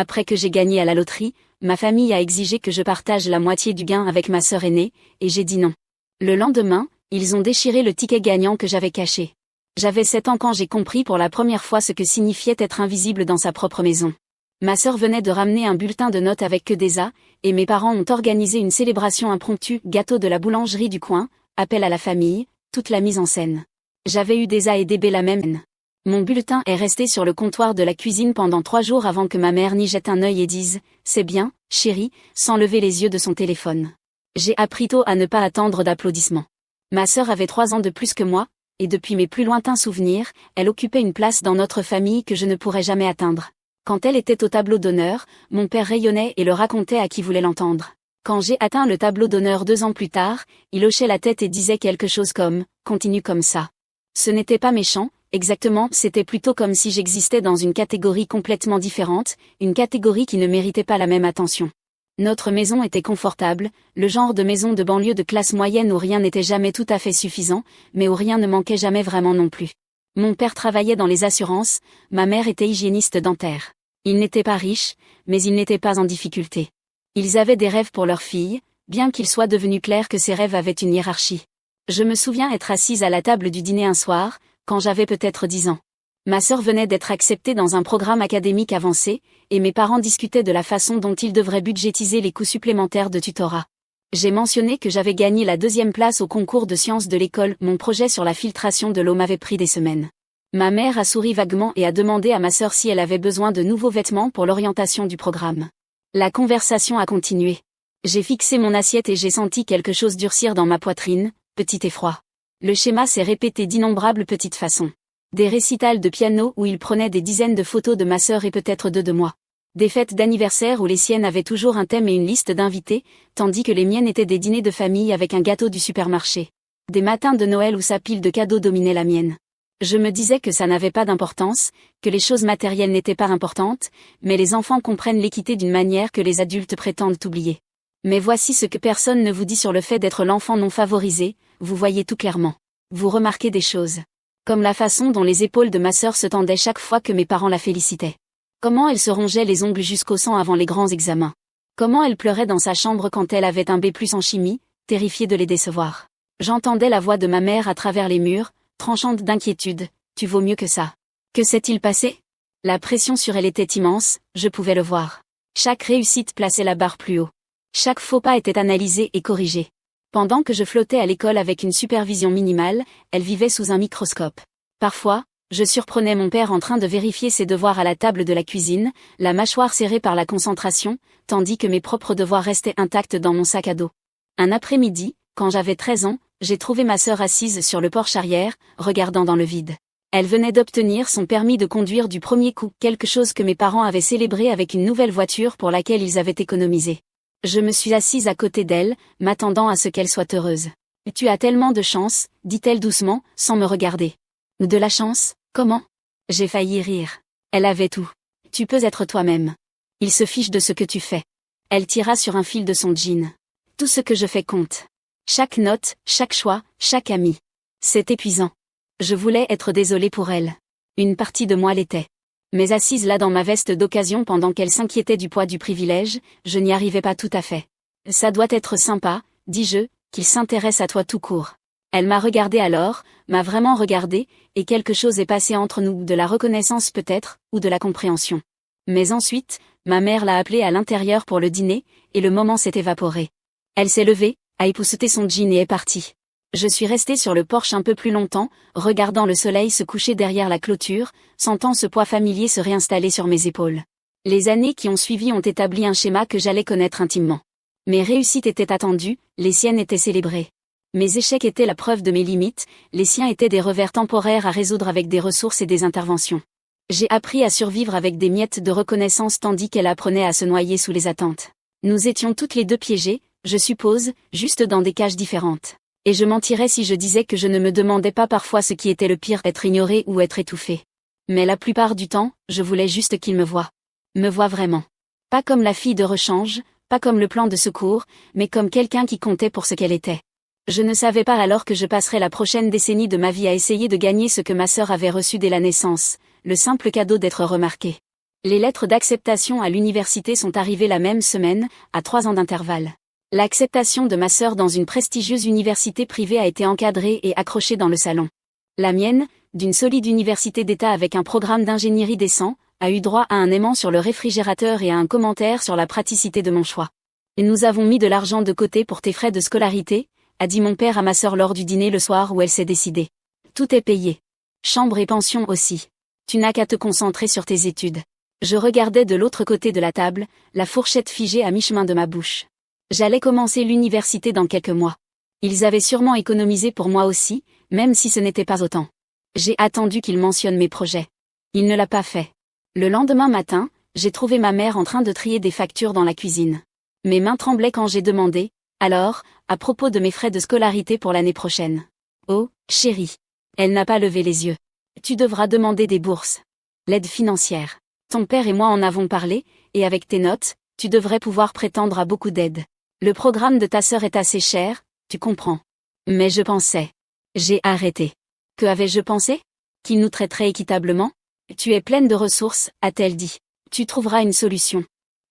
Après que j'ai gagné à la loterie, ma famille a exigé que je partage la moitié du gain avec ma sœur aînée, et j'ai dit non. Le lendemain, ils ont déchiré le ticket gagnant que j'avais caché. J'avais 7 ans quand j'ai compris pour la première fois ce que signifiait être invisible dans sa propre maison. Ma sœur venait de ramener un bulletin de notes avec que des A, et mes parents ont organisé une célébration impromptue, gâteau de la boulangerie du coin, appel à la famille, toute la mise en scène. J'avais eu des A et des B la même année. Mon bulletin est resté sur le comptoir de la cuisine pendant 3 jours avant que ma mère n'y jette un œil et dise « C'est bien, chérie », sans lever les yeux de son téléphone. J'ai appris tôt à ne pas attendre d'applaudissements. Ma sœur avait 3 ans de plus que moi, et depuis mes plus lointains souvenirs, elle occupait une place dans notre famille que je ne pourrais jamais atteindre. Quand elle était au tableau d'honneur, mon père rayonnait et le racontait à qui voulait l'entendre. Quand j'ai atteint le tableau d'honneur 2 ans plus tard, il hochait la tête et disait quelque chose comme « Continue comme ça ». Ce n'était pas méchant, exactement, c'était plutôt comme si j'existais dans une catégorie complètement différente, une catégorie qui ne méritait pas la même attention. Notre maison était confortable, le genre de maison de banlieue de classe moyenne où rien n'était jamais tout à fait suffisant, mais où rien ne manquait jamais vraiment non plus. Mon père travaillait dans les assurances, ma mère était hygiéniste dentaire. Ils n'étaient pas riches, mais ils n'étaient pas en difficulté. Ils avaient des rêves pour leur fille, bien qu'il soit devenu clair que ces rêves avaient une hiérarchie. Je me souviens être assise à la table du dîner un soir, quand j'avais peut-être 10 ans. Ma sœur venait d'être acceptée dans un programme académique avancé, et mes parents discutaient de la façon dont ils devraient budgétiser les coûts supplémentaires de tutorat. J'ai mentionné que j'avais gagné la 2e place au concours de sciences de l'école, mon projet sur la filtration de l'eau m'avait pris des semaines. Ma mère a souri vaguement et a demandé à ma sœur si elle avait besoin de nouveaux vêtements pour l'orientation du programme. La conversation a continué. J'ai fixé mon assiette et j'ai senti quelque chose durcir dans ma poitrine, petit effroi. Le schéma s'est répété d'innombrables petites façons. Des récitals de piano où il prenait des dizaines de photos de ma sœur et peut-être 2 de moi. Des fêtes d'anniversaire où les siennes avaient toujours un thème et une liste d'invités, tandis que les miennes étaient des dîners de famille avec un gâteau du supermarché. Des matins de Noël où sa pile de cadeaux dominait la mienne. Je me disais que ça n'avait pas d'importance, que les choses matérielles n'étaient pas importantes, mais les enfants comprennent l'équité d'une manière que les adultes prétendent oublier. Mais voici ce que personne ne vous dit sur le fait d'être l'enfant non favorisé, vous voyez tout clairement. Vous remarquez des choses. Comme la façon dont les épaules de ma sœur se tendaient chaque fois que mes parents la félicitaient. Comment elle se rongeait les ongles jusqu'au sang avant les grands examens. Comment elle pleurait dans sa chambre quand elle avait un B+ en chimie, terrifiée de les décevoir. J'entendais la voix de ma mère à travers les murs, tranchante d'inquiétude, « Tu vaux mieux que ça. » Que s'est-il passé? La pression sur elle était immense, je pouvais le voir. Chaque réussite plaçait la barre plus haut. Chaque faux pas était analysé et corrigé. Pendant que je flottais à l'école avec une supervision minimale, elle vivait sous un microscope. Parfois, je surprenais mon père en train de vérifier ses devoirs à la table de la cuisine, la mâchoire serrée par la concentration, tandis que mes propres devoirs restaient intacts dans mon sac à dos. Un après-midi, quand j'avais 13 ans, j'ai trouvé ma sœur assise sur le porche arrière, regardant dans le vide. Elle venait d'obtenir son permis de conduire du premier coup, quelque chose que mes parents avaient célébré avec une nouvelle voiture pour laquelle ils avaient économisé. Je me suis assise à côté d'elle, m'attendant à ce qu'elle soit heureuse. « Tu as tellement de chance », dit-elle doucement, sans me regarder. « De la chance, comment ?» J'ai failli rire. Elle avait tout. « Tu peux être toi-même. Il se fiche de ce que tu fais. » Elle tira sur un fil de son jean. « Tout ce que je fais compte. Chaque note, chaque choix, chaque ami. » C'est épuisant. Je voulais être désolée pour elle. Une partie de moi l'était. Mais assise là dans ma veste d'occasion pendant qu'elle s'inquiétait du poids du privilège, je n'y arrivais pas tout à fait. « Ça doit être sympa, dis-je, qu'il s'intéresse à toi tout court. » Elle m'a regardé alors, m'a vraiment regardé, et quelque chose est passé entre nous, de la reconnaissance peut-être, ou de la compréhension. Mais ensuite, ma mère l'a appelée à l'intérieur pour le dîner, et le moment s'est évaporé. Elle s'est levée, a épousseté son jean et est partie. Je suis restée sur le porche un peu plus longtemps, regardant le soleil se coucher derrière la clôture, sentant ce poids familier se réinstaller sur mes épaules. Les années qui ont suivi ont établi un schéma que j'allais connaître intimement. Mes réussites étaient attendues, les siennes étaient célébrées. Mes échecs étaient la preuve de mes limites, les siens étaient des revers temporaires à résoudre avec des ressources et des interventions. J'ai appris à survivre avec des miettes de reconnaissance tandis qu'elle apprenait à se noyer sous les attentes. Nous étions toutes les deux piégées, je suppose, juste dans des cages différentes. Et je mentirais si je disais que je ne me demandais pas parfois ce qui était le pire, être ignoré ou être étouffé. Mais la plupart du temps, je voulais juste qu'il me voie. Me voie vraiment. Pas comme la fille de rechange, pas comme le plan de secours, mais comme quelqu'un qui comptait pour ce qu'elle était. Je ne savais pas alors que je passerais la prochaine décennie de ma vie à essayer de gagner ce que ma sœur avait reçu dès la naissance, le simple cadeau d'être remarquée. Les lettres d'acceptation à l'université sont arrivées la même semaine, à 3 ans d'intervalle. L'acceptation de ma sœur dans une prestigieuse université privée a été encadrée et accrochée dans le salon. La mienne, d'une solide université d'État avec un programme d'ingénierie décent, a eu droit à un aimant sur le réfrigérateur et à un commentaire sur la praticité de mon choix. Et nous avons mis de l'argent de côté pour tes frais de scolarité, a dit mon père à ma sœur lors du dîner le soir où elle s'est décidée. Tout est payé. Chambre et pension aussi. Tu n'as qu'à te concentrer sur tes études. Je regardais de l'autre côté de la table, la fourchette figée à mi-chemin de ma bouche. J'allais commencer l'université dans quelques mois. Ils avaient sûrement économisé pour moi aussi, même si ce n'était pas autant. J'ai attendu qu'il mentionne mes projets. Il ne l'a pas fait. Le lendemain matin, j'ai trouvé ma mère en train de trier des factures dans la cuisine. Mes mains tremblaient quand j'ai demandé, alors, à propos de mes frais de scolarité pour l'année prochaine. Oh, chérie. Elle n'a pas levé les yeux. Tu devras demander des bourses. L'aide financière. Ton père et moi en avons parlé, et avec tes notes, tu devrais pouvoir prétendre à beaucoup d'aide. Le programme de ta sœur est assez cher, tu comprends. Mais je pensais. J'ai arrêté. Que avais-je pensé? Qu'il nous traiterait équitablement? Tu es pleine de ressources, a-t-elle dit. Tu trouveras une solution.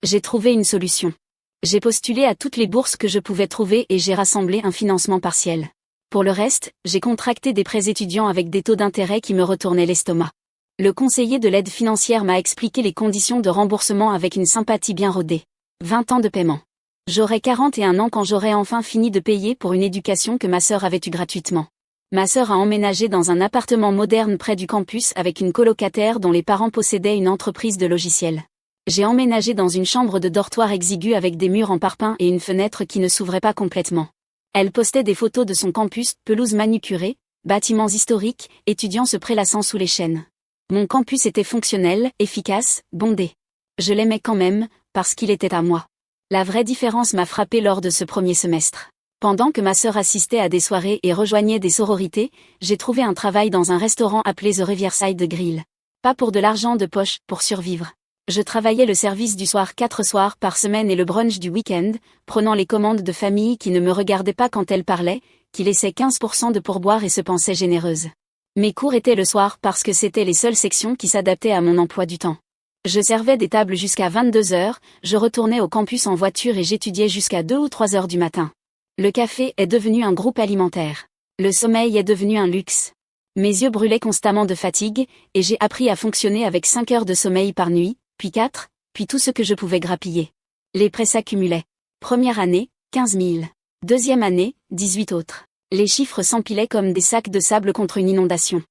J'ai trouvé une solution. J'ai postulé à toutes les bourses que je pouvais trouver et j'ai rassemblé un financement partiel. Pour le reste, j'ai contracté des prêts étudiants avec des taux d'intérêt qui me retournaient l'estomac. Le conseiller de l'aide financière m'a expliqué les conditions de remboursement avec une sympathie bien rodée. 20 ans de paiement. J'aurai 41 ans quand j'aurai enfin fini de payer pour une éducation que ma sœur avait eue gratuitement. Ma sœur a emménagé dans un appartement moderne près du campus avec une colocataire dont les parents possédaient une entreprise de logiciels. J'ai emménagé dans une chambre de dortoir exiguë avec des murs en parpaing et une fenêtre qui ne s'ouvrait pas complètement. Elle postait des photos de son campus, pelouse manucurée, bâtiments historiques, étudiants se prélassant sous les chênes. Mon campus était fonctionnel, efficace, bondé. Je l'aimais quand même, parce qu'il était à moi. La vraie différence m'a frappée lors de ce premier semestre. Pendant que ma sœur assistait à des soirées et rejoignait des sororités, j'ai trouvé un travail dans un restaurant appelé The Riverside Grill. Pas pour de l'argent de poche, pour survivre. Je travaillais le service du soir 4 soirs par semaine et le brunch du week-end, prenant les commandes de familles qui ne me regardaient pas quand elles parlaient, qui laissaient 15% de pourboire et se pensaient généreuses. Mes cours étaient le soir parce que c'était les seules sections qui s'adaptaient à mon emploi du temps. Je servais des tables jusqu'à 22 heures, je retournais au campus en voiture et j'étudiais jusqu'à 2 ou 3 heures du matin. Le café est devenu un groupe alimentaire. Le sommeil est devenu un luxe. Mes yeux brûlaient constamment de fatigue, et j'ai appris à fonctionner avec 5 heures de sommeil par nuit, puis 4, puis tout ce que je pouvais grappiller. Les prêts s'accumulaient. Première année, 15 000. Deuxième année, 18 autres. Les chiffres s'empilaient comme des sacs de sable contre une inondation.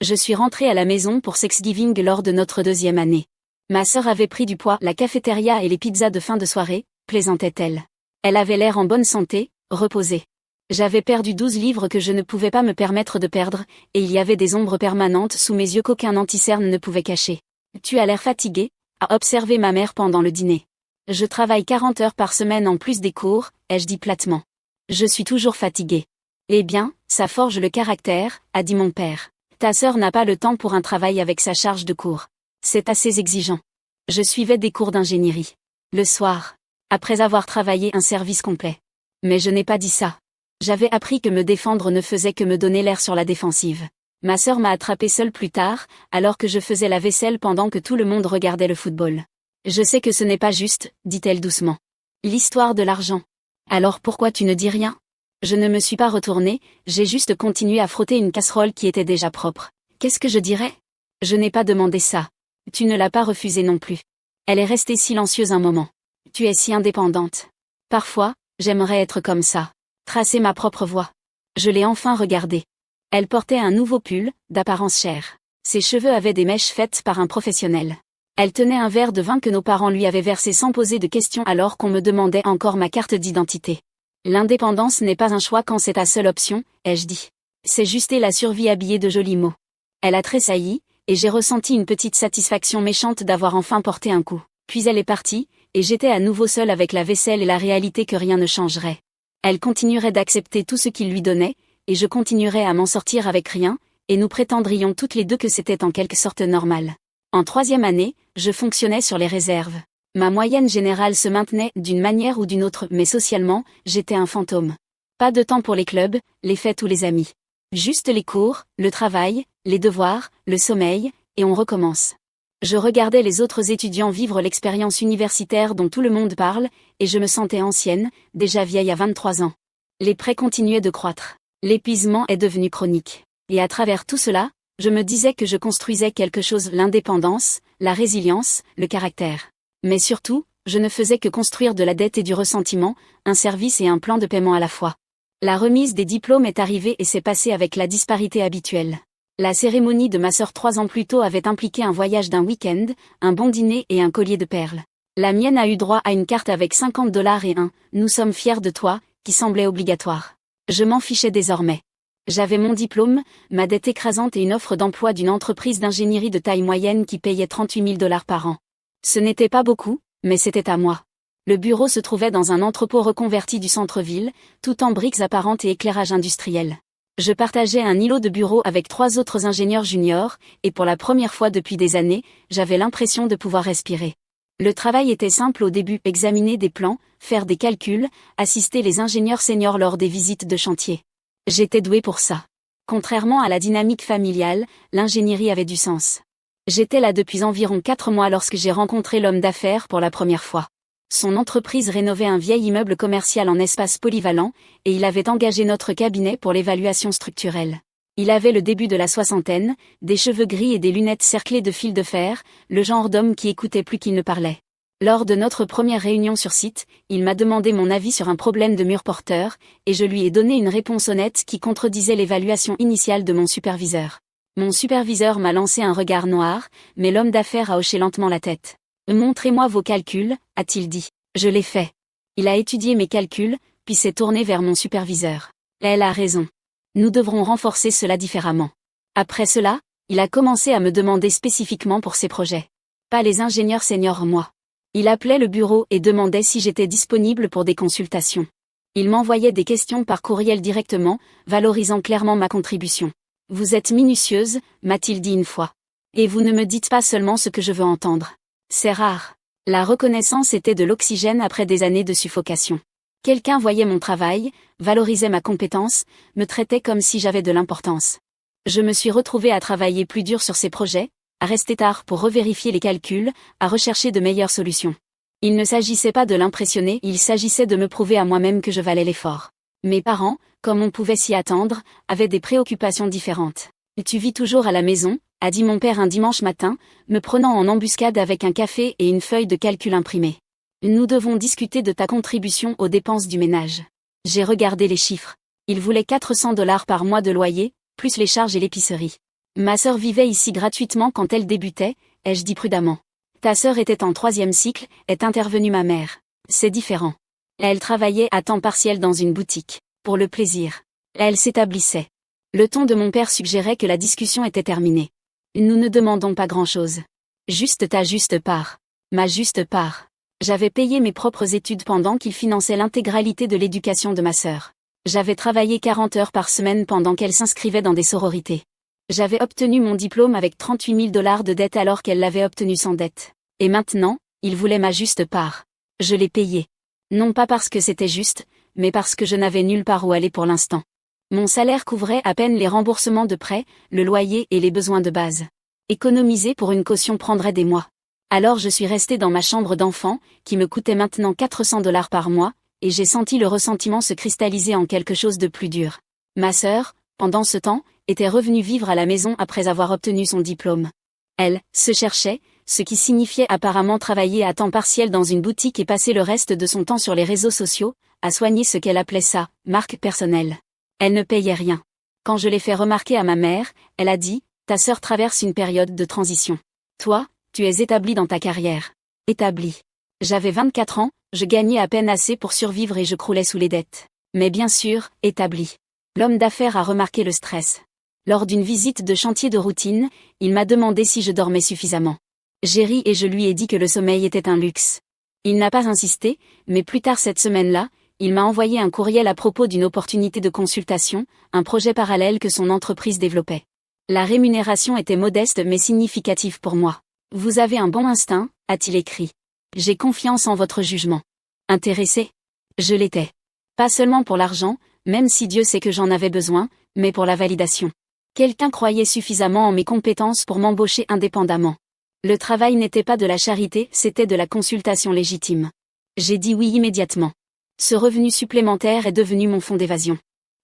Je suis rentrée à la maison pour Thanksgiving lors de notre deuxième année. Ma sœur avait pris du poids, la cafétéria et les pizzas de fin de soirée, plaisantait-elle. Elle avait l'air en bonne santé, reposée. J'avais perdu 12 livres que je ne pouvais pas me permettre de perdre, et il y avait des ombres permanentes sous mes yeux qu'aucun anti-cerne ne pouvait cacher. Tu as l'air fatiguée, a observé ma mère pendant le dîner. Je travaille 40 heures par semaine en plus des cours, ai-je dit platement. Je suis toujours fatiguée. Eh bien, ça forge le caractère, a dit mon père. Ta sœur n'a pas le temps pour un travail avec sa charge de cours. C'est assez exigeant. Je suivais des cours d'ingénierie. Le soir. Après avoir travaillé un service complet. Mais je n'ai pas dit ça. J'avais appris que me défendre ne faisait que me donner l'air sur la défensive. Ma sœur m'a attrapée seule plus tard, alors que je faisais la vaisselle pendant que tout le monde regardait le football. Je sais que ce n'est pas juste, dit-elle doucement. L'histoire de l'argent. Alors pourquoi tu ne dis rien? Je ne me suis pas retournée, j'ai juste continué à frotter une casserole qui était déjà propre. Qu'est-ce que je dirais? Je n'ai pas demandé ça. Tu ne l'as pas refusé non plus. Elle est restée silencieuse un moment. Tu es si indépendante. Parfois, j'aimerais être comme ça. Tracer ma propre voie. Je l'ai enfin regardée. Elle portait un nouveau pull, d'apparence chère. Ses cheveux avaient des mèches faites par un professionnel. Elle tenait un verre de vin que nos parents lui avaient versé sans poser de questions alors qu'on me demandait encore ma carte d'identité. L'indépendance n'est pas un choix quand c'est ta seule option, ai-je dit. C'est juste la survie habillée de jolis mots. Elle a tressailli, et j'ai ressenti une petite satisfaction méchante d'avoir enfin porté un coup. Puis elle est partie, et j'étais à nouveau seule avec la vaisselle et la réalité que rien ne changerait. Elle continuerait d'accepter tout ce qu'il lui donnait, et je continuerais à m'en sortir avec rien, et nous prétendrions toutes les deux que c'était en quelque sorte normal. En troisième année, je fonctionnais sur les réserves. Ma moyenne générale se maintenait d'une manière ou d'une autre, mais socialement, j'étais un fantôme. Pas de temps pour les clubs, les fêtes ou les amis. Juste les cours, le travail, les devoirs, le sommeil, et on recommence. Je regardais les autres étudiants vivre l'expérience universitaire dont tout le monde parle, et je me sentais ancienne, déjà vieille à 23 ans. Les prêts continuaient de croître. L'épuisement est devenu chronique. Et à travers tout cela, je me disais que je construisais quelque chose, l'indépendance, la résilience, le caractère. Mais surtout, je ne faisais que construire de la dette et du ressentiment, un service et un plan de paiement à la fois. La remise des diplômes est arrivée et s'est passée avec la disparité habituelle. La cérémonie de ma sœur 3 ans plus tôt avait impliqué un voyage d'un week-end, un bon dîner et un collier de perles. La mienne a eu droit à une carte avec $50 et un « Nous sommes fiers de toi » qui semblait obligatoire. Je m'en fichais désormais. J'avais mon diplôme, ma dette écrasante et une offre d'emploi d'une entreprise d'ingénierie de taille moyenne qui payait $38 000 par an. Ce n'était pas beaucoup, mais c'était à moi. Le bureau se trouvait dans un entrepôt reconverti du centre-ville, tout en briques apparentes et éclairage industriel. Je partageais un îlot de bureau avec 3 autres ingénieurs juniors, et pour la première fois depuis des années, j'avais l'impression de pouvoir respirer. Le travail était simple au début, examiner des plans, faire des calculs, assister les ingénieurs seniors lors des visites de chantier. J'étais douée pour ça. Contrairement à la dynamique familiale, l'ingénierie avait du sens. J'étais là depuis environ 4 mois lorsque j'ai rencontré l'homme d'affaires pour la première fois. Son entreprise rénovait un vieil immeuble commercial en espace polyvalent, et il avait engagé notre cabinet pour l'évaluation structurelle. Il avait le début de la soixantaine, des cheveux gris et des lunettes cerclées de fils de fer, le genre d'homme qui écoutait plus qu'il ne parlait. Lors de notre première réunion sur site, il m'a demandé mon avis sur un problème de mur porteur, et je lui ai donné une réponse honnête qui contredisait l'évaluation initiale de mon superviseur. Mon superviseur m'a lancé un regard noir, mais l'homme d'affaires a hoché lentement la tête. « Montrez-moi vos calculs », a-t-il dit. Je l'ai fait. Il a étudié mes calculs, puis s'est tourné vers mon superviseur. Elle a raison. Nous devrons renforcer cela différemment. Après cela, il a commencé à me demander spécifiquement pour ses projets. Pas les ingénieurs seniors, moi. Il appelait le bureau et demandait si j'étais disponible pour des consultations. Il m'envoyait des questions par courriel directement, valorisant clairement ma contribution. « Vous êtes minutieuse », m'a-t-il dit une fois. « Et vous ne me dites pas seulement ce que je veux entendre. » C'est rare. La reconnaissance était de l'oxygène après des années de suffocation. Quelqu'un voyait mon travail, valorisait ma compétence, me traitait comme si j'avais de l'importance. Je me suis retrouvée à travailler plus dur sur ces projets, à rester tard pour revérifier les calculs, à rechercher de meilleures solutions. Il ne s'agissait pas de l'impressionner, il s'agissait de me prouver à moi-même que je valais l'effort. Mes parents, comme on pouvait s'y attendre, avaient des préoccupations différentes. « Tu vis toujours à la maison ?» a dit mon père un dimanche matin, me prenant en embuscade avec un café et une feuille de calcul imprimée. « Nous devons discuter de ta contribution aux dépenses du ménage. » J'ai regardé les chiffres. Il voulait $400 par mois de loyer, plus les charges et l'épicerie. Ma sœur vivait ici gratuitement quand elle débutait, ai-je dit prudemment. Ta sœur était en 3e cycle, est intervenue ma mère. C'est différent. Elle travaillait à temps partiel dans une boutique, pour le plaisir. Elle s'établissait. Le ton de mon père suggérait que la discussion était terminée. Nous ne demandons pas grand-chose. Juste ta juste part. Ma juste part. J'avais payé mes propres études pendant qu'il finançait l'intégralité de l'éducation de ma sœur. J'avais travaillé 40 heures par semaine pendant qu'elle s'inscrivait dans des sororités. J'avais obtenu mon diplôme avec $38 000 de dette alors qu'elle l'avait obtenu sans dette. Et maintenant, il voulait ma juste part. Je l'ai payé. Non pas parce que c'était juste, mais parce que je n'avais nulle part où aller pour l'instant. Mon salaire couvrait à peine les remboursements de prêts, le loyer et les besoins de base. Économiser pour une caution prendrait des mois. Alors je suis restée dans ma chambre d'enfant, qui me coûtait maintenant $400 par mois, et j'ai senti le ressentiment se cristalliser en quelque chose de plus dur. Ma sœur, pendant ce temps, était revenue vivre à la maison après avoir obtenu son diplôme. Elle se cherchait, ce qui signifiait apparemment travailler à temps partiel dans une boutique et passer le reste de son temps sur les réseaux sociaux, à soigner ce qu'elle appelait sa marque personnelle. Elle ne payait rien. Quand je l'ai fait remarquer à ma mère, elle a dit « Ta sœur traverse une période de transition. Toi, tu es établie dans ta carrière. » Établie. J'avais 24 ans, je gagnais à peine assez pour survivre et je croulais sous les dettes. Mais bien sûr, établie. L'homme d'affaires a remarqué le stress. Lors d'une visite de chantier de routine, il m'a demandé si je dormais suffisamment. J'ai ri et je lui ai dit que le sommeil était un luxe. Il n'a pas insisté, mais plus tard cette semaine-là, il m'a envoyé un courriel à propos d'une opportunité de consultation, un projet parallèle que son entreprise développait. La rémunération était modeste mais significative pour moi. « Vous avez un bon instinct », a-t-il écrit. « J'ai confiance en votre jugement. » Intéressé ? Je l'étais. Pas seulement pour l'argent, même si Dieu sait que j'en avais besoin, mais pour la validation. Quelqu'un croyait suffisamment en mes compétences pour m'embaucher indépendamment. Le travail n'était pas de la charité, c'était de la consultation légitime. J'ai dit oui immédiatement. Ce revenu supplémentaire est devenu mon fonds d'évasion.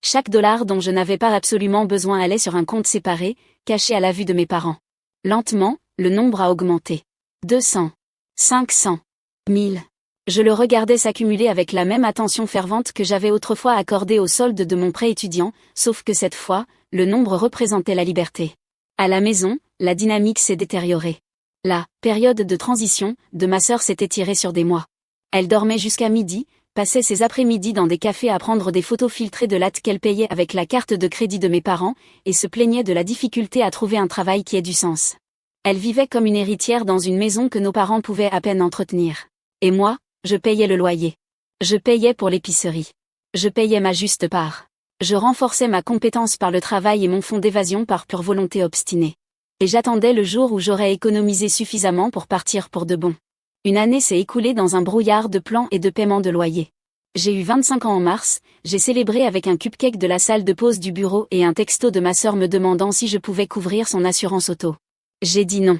Chaque dollar dont je n'avais pas absolument besoin allait sur un compte séparé, caché à la vue de mes parents. Lentement, le nombre a augmenté. 200. 500. 1000. Je le regardais s'accumuler avec la même attention fervente que j'avais autrefois accordée au solde de mon prêt étudiant, sauf que cette fois, le nombre représentait la liberté. À la maison, la dynamique s'est détériorée. La période de transition de ma sœur s'est étirée sur des mois. Elle dormait jusqu'à midi, passait ses après-midi dans des cafés à prendre des photos filtrées de lattes qu'elle payait avec la carte de crédit de mes parents, et se plaignait de la difficulté à trouver un travail qui ait du sens. Elle vivait comme une héritière dans une maison que nos parents pouvaient à peine entretenir. Et moi, je payais le loyer. Je payais pour l'épicerie. Je payais ma juste part. Je renforçais ma compétence par le travail et mon fonds d'évasion par pure volonté obstinée. Et j'attendais le jour où j'aurais économisé suffisamment pour partir pour de bon. Une année s'est écoulée dans un brouillard de plans et de paiement de loyer. J'ai eu 25 ans en mars, j'ai célébré avec un cupcake de la salle de pause du bureau et un texto de ma sœur me demandant si je pouvais couvrir son assurance auto. J'ai dit non.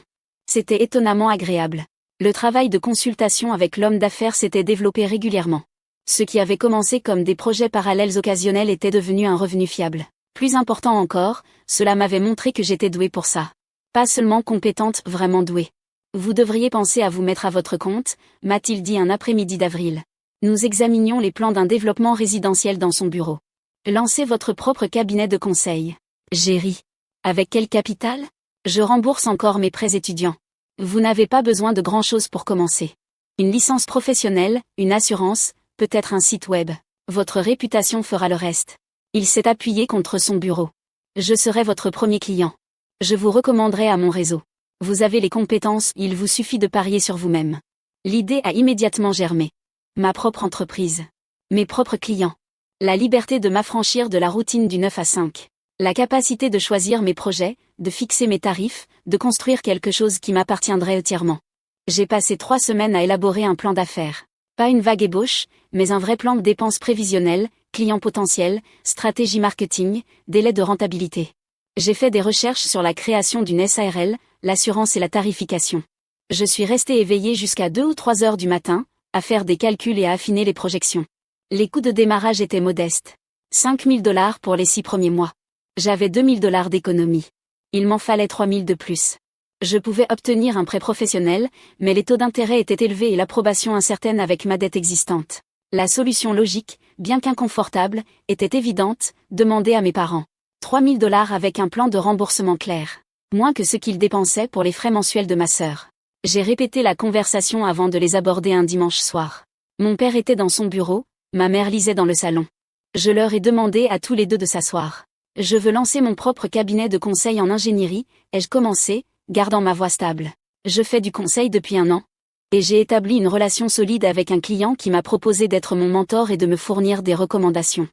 C'était étonnamment agréable. Le travail de consultation avec l'homme d'affaires s'était développé régulièrement. Ce qui avait commencé comme des projets parallèles occasionnels était devenu un revenu fiable. Plus important encore, cela m'avait montré que j'étais douée pour ça. Pas seulement compétente, vraiment douée. Vous devriez penser à vous mettre à votre compte, m'a-t-il dit un après-midi d'avril. Nous examinions les plans d'un développement résidentiel dans son bureau. Lancez votre propre cabinet de conseil. J'ai ri. Avec quel capital ? Je rembourse encore mes prêts étudiants. Vous n'avez pas besoin de grand-chose pour commencer. Une licence professionnelle, une assurance, peut-être un site web. Votre réputation fera le reste. Il s'est appuyé contre son bureau. Je serai votre premier client. Je vous recommanderai à mon réseau. Vous avez les compétences, il vous suffit de parier sur vous-même. L'idée a immédiatement germé. Ma propre entreprise. Mes propres clients. La liberté de m'affranchir de la routine du 9 à 5. La capacité de choisir mes projets, de fixer mes tarifs, de construire quelque chose qui m'appartiendrait entièrement. J'ai passé 3 semaines à élaborer un plan d'affaires. Pas une vague ébauche, mais un vrai plan de dépenses prévisionnelles, clients potentiels, stratégie marketing, délai de rentabilité. J'ai fait des recherches sur la création d'une SARL, l'assurance et la tarification. Je suis resté éveillé jusqu'à 2 ou 3 heures du matin, à faire des calculs et à affiner les projections. Les coûts de démarrage étaient modestes. 5 000 $ pour les 6 premiers mois. J'avais 2 000 $ d'économie. Il m'en fallait 3 000 de plus. Je pouvais obtenir un prêt professionnel, mais les taux d'intérêt étaient élevés et l'approbation incertaine avec ma dette existante. La solution logique, bien qu'inconfortable, était évidente, demander à mes parents. 3 000 $ avec un plan de remboursement clair. Moins que ce qu'ils dépensaient pour les frais mensuels de ma sœur. J'ai répété la conversation avant de les aborder un dimanche soir. Mon père était dans son bureau, ma mère lisait dans le salon. Je leur ai demandé à tous les deux de s'asseoir. Je veux lancer mon propre cabinet de conseil en ingénierie, ai-je commencé, gardant ma voix stable. Je fais du conseil depuis 1 an. Et j'ai établi une relation solide avec un client qui m'a proposé d'être mon mentor et de me fournir des recommandations.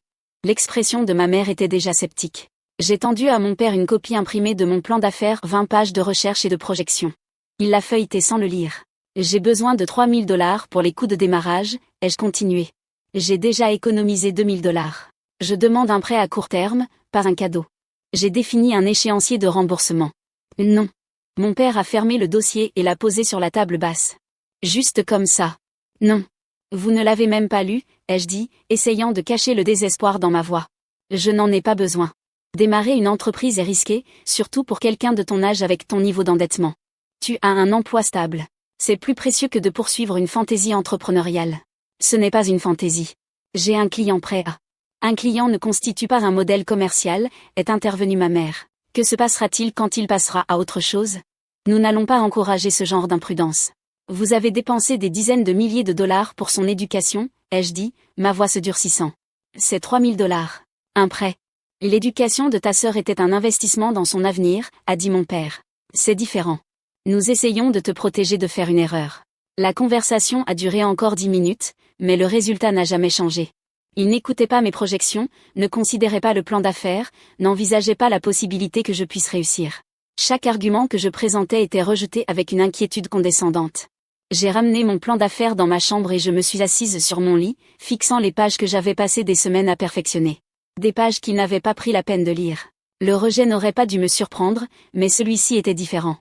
L'expression de ma mère était déjà sceptique. J'ai tendu à mon père une copie imprimée de mon plan d'affaires, 20 pages de recherche et de projection. Il l'a feuilleté sans le lire. J'ai besoin de 3 000 $ pour les coûts de démarrage, ai-je continué. J'ai déjà économisé 2 000 $. Je demande un prêt à court terme, pas un cadeau. J'ai défini un échéancier de remboursement. Non. Mon père a fermé le dossier et l'a posé sur la table basse. Juste comme ça. Non. Vous ne l'avez même pas lu, ai-je dit, essayant de cacher le désespoir dans ma voix. Je n'en ai pas besoin. Démarrer une entreprise est risqué, surtout pour quelqu'un de ton âge avec ton niveau d'endettement. Tu as un emploi stable. C'est plus précieux que de poursuivre une fantaisie entrepreneuriale. Ce n'est pas une fantaisie. J'ai un client prêt à. Un client ne constitue pas un modèle commercial, est intervenue ma mère. Que se passera-t-il quand il passera à autre chose ? Nous n'allons pas encourager ce genre d'imprudence. Vous avez dépensé des dizaines de milliers de dollars pour son éducation, ai-je dit, ma voix se durcissant. C'est 3 000 $. Un prêt. L'éducation de ta sœur était un investissement dans son avenir, a dit mon père. C'est différent. Nous essayons de te protéger de faire une erreur. La conversation a duré encore 10 minutes, mais le résultat n'a jamais changé. Il n'écoutait pas mes projections, ne considérait pas le plan d'affaires, n'envisageait pas la possibilité que je puisse réussir. Chaque argument que je présentais était rejeté avec une inquiétude condescendante. J'ai ramené mon plan d'affaires dans ma chambre et je me suis assise sur mon lit, fixant les pages que j'avais passé des semaines à perfectionner. Des pages qu'il n'avait pas pris la peine de lire. Le rejet n'aurait pas dû me surprendre, mais celui-ci était différent.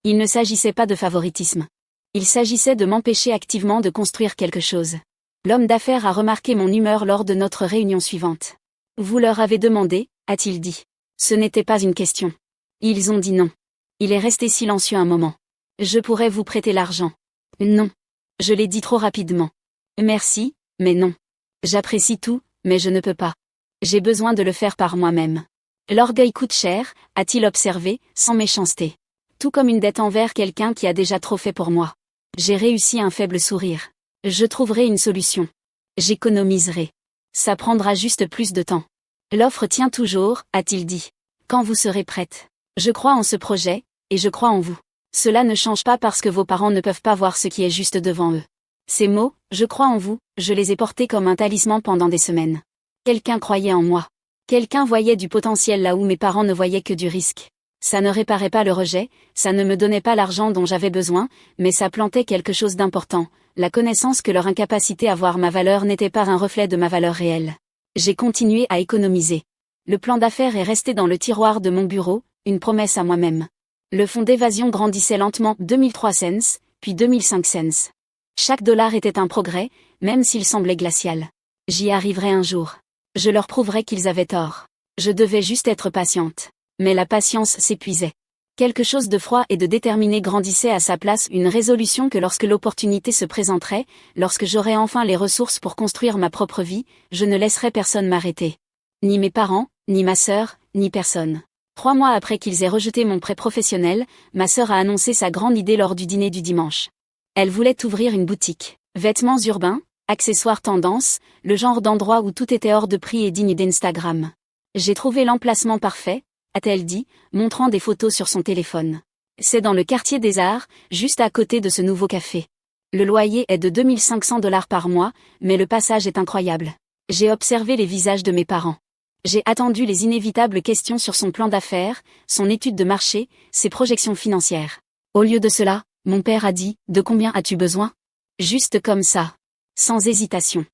Il ne s'agissait pas de favoritisme. Il s'agissait de m'empêcher activement de construire quelque chose. L'homme d'affaires a remarqué mon humeur lors de notre réunion suivante. Vous leur avez demandé, a-t-il dit. Ce n'était pas une question. Ils ont dit non. Il est resté silencieux un moment. Je pourrais vous prêter l'argent. Non. Je l'ai dit trop rapidement. Merci, mais non. J'apprécie tout, mais je ne peux pas. J'ai besoin de le faire par moi-même. L'orgueil coûte cher, a-t-il observé, sans méchanceté. Tout comme une dette envers quelqu'un qui a déjà trop fait pour moi. J'ai réussi un faible sourire. Je trouverai une solution. J'économiserai. Ça prendra juste plus de temps. L'offre tient toujours, a-t-il dit. Quand vous serez prête. Je crois en ce projet, et je crois en vous. Cela ne change pas parce que vos parents ne peuvent pas voir ce qui est juste devant eux. Ces mots, je crois en vous, je les ai portés comme un talisman pendant des semaines. Quelqu'un croyait en moi. Quelqu'un voyait du potentiel là où mes parents ne voyaient que du risque. Ça ne réparait pas le rejet, ça ne me donnait pas l'argent dont j'avais besoin, mais ça plantait quelque chose d'important, la connaissance que leur incapacité à voir ma valeur n'était pas un reflet de ma valeur réelle. J'ai continué à économiser. Le plan d'affaires est resté dans le tiroir de mon bureau, une promesse à moi-même. Le fonds d'évasion grandissait lentement, 2003 cents, puis 2005 cents. Chaque dollar était un progrès, même s'il semblait glacial. J'y arriverai un jour. Je leur prouverai qu'ils avaient tort. Je devais juste être patiente. Mais la patience s'épuisait. Quelque chose de froid et de déterminé grandissait à sa place, une résolution que lorsque l'opportunité se présenterait, lorsque j'aurais enfin les ressources pour construire ma propre vie, je ne laisserai personne m'arrêter. Ni mes parents, ni ma sœur, ni personne. 3 mois après qu'ils aient rejeté mon prêt professionnel, ma sœur a annoncé sa grande idée lors du dîner du dimanche. Elle voulait ouvrir une boutique. Vêtements urbains, accessoires tendance, le genre d'endroit où tout était hors de prix et digne d'Instagram. J'ai trouvé l'emplacement parfait, a-t-elle dit, montrant des photos sur son téléphone. C'est dans le quartier des Arts, juste à côté de ce nouveau café. Le loyer est de 2500 $ par mois, mais le passage est incroyable. J'ai observé les visages de mes parents. J'ai attendu les inévitables questions sur son plan d'affaires, son étude de marché, ses projections financières. Au lieu de cela, mon père a dit, de combien as-tu besoin? Juste comme ça. Sans hésitation.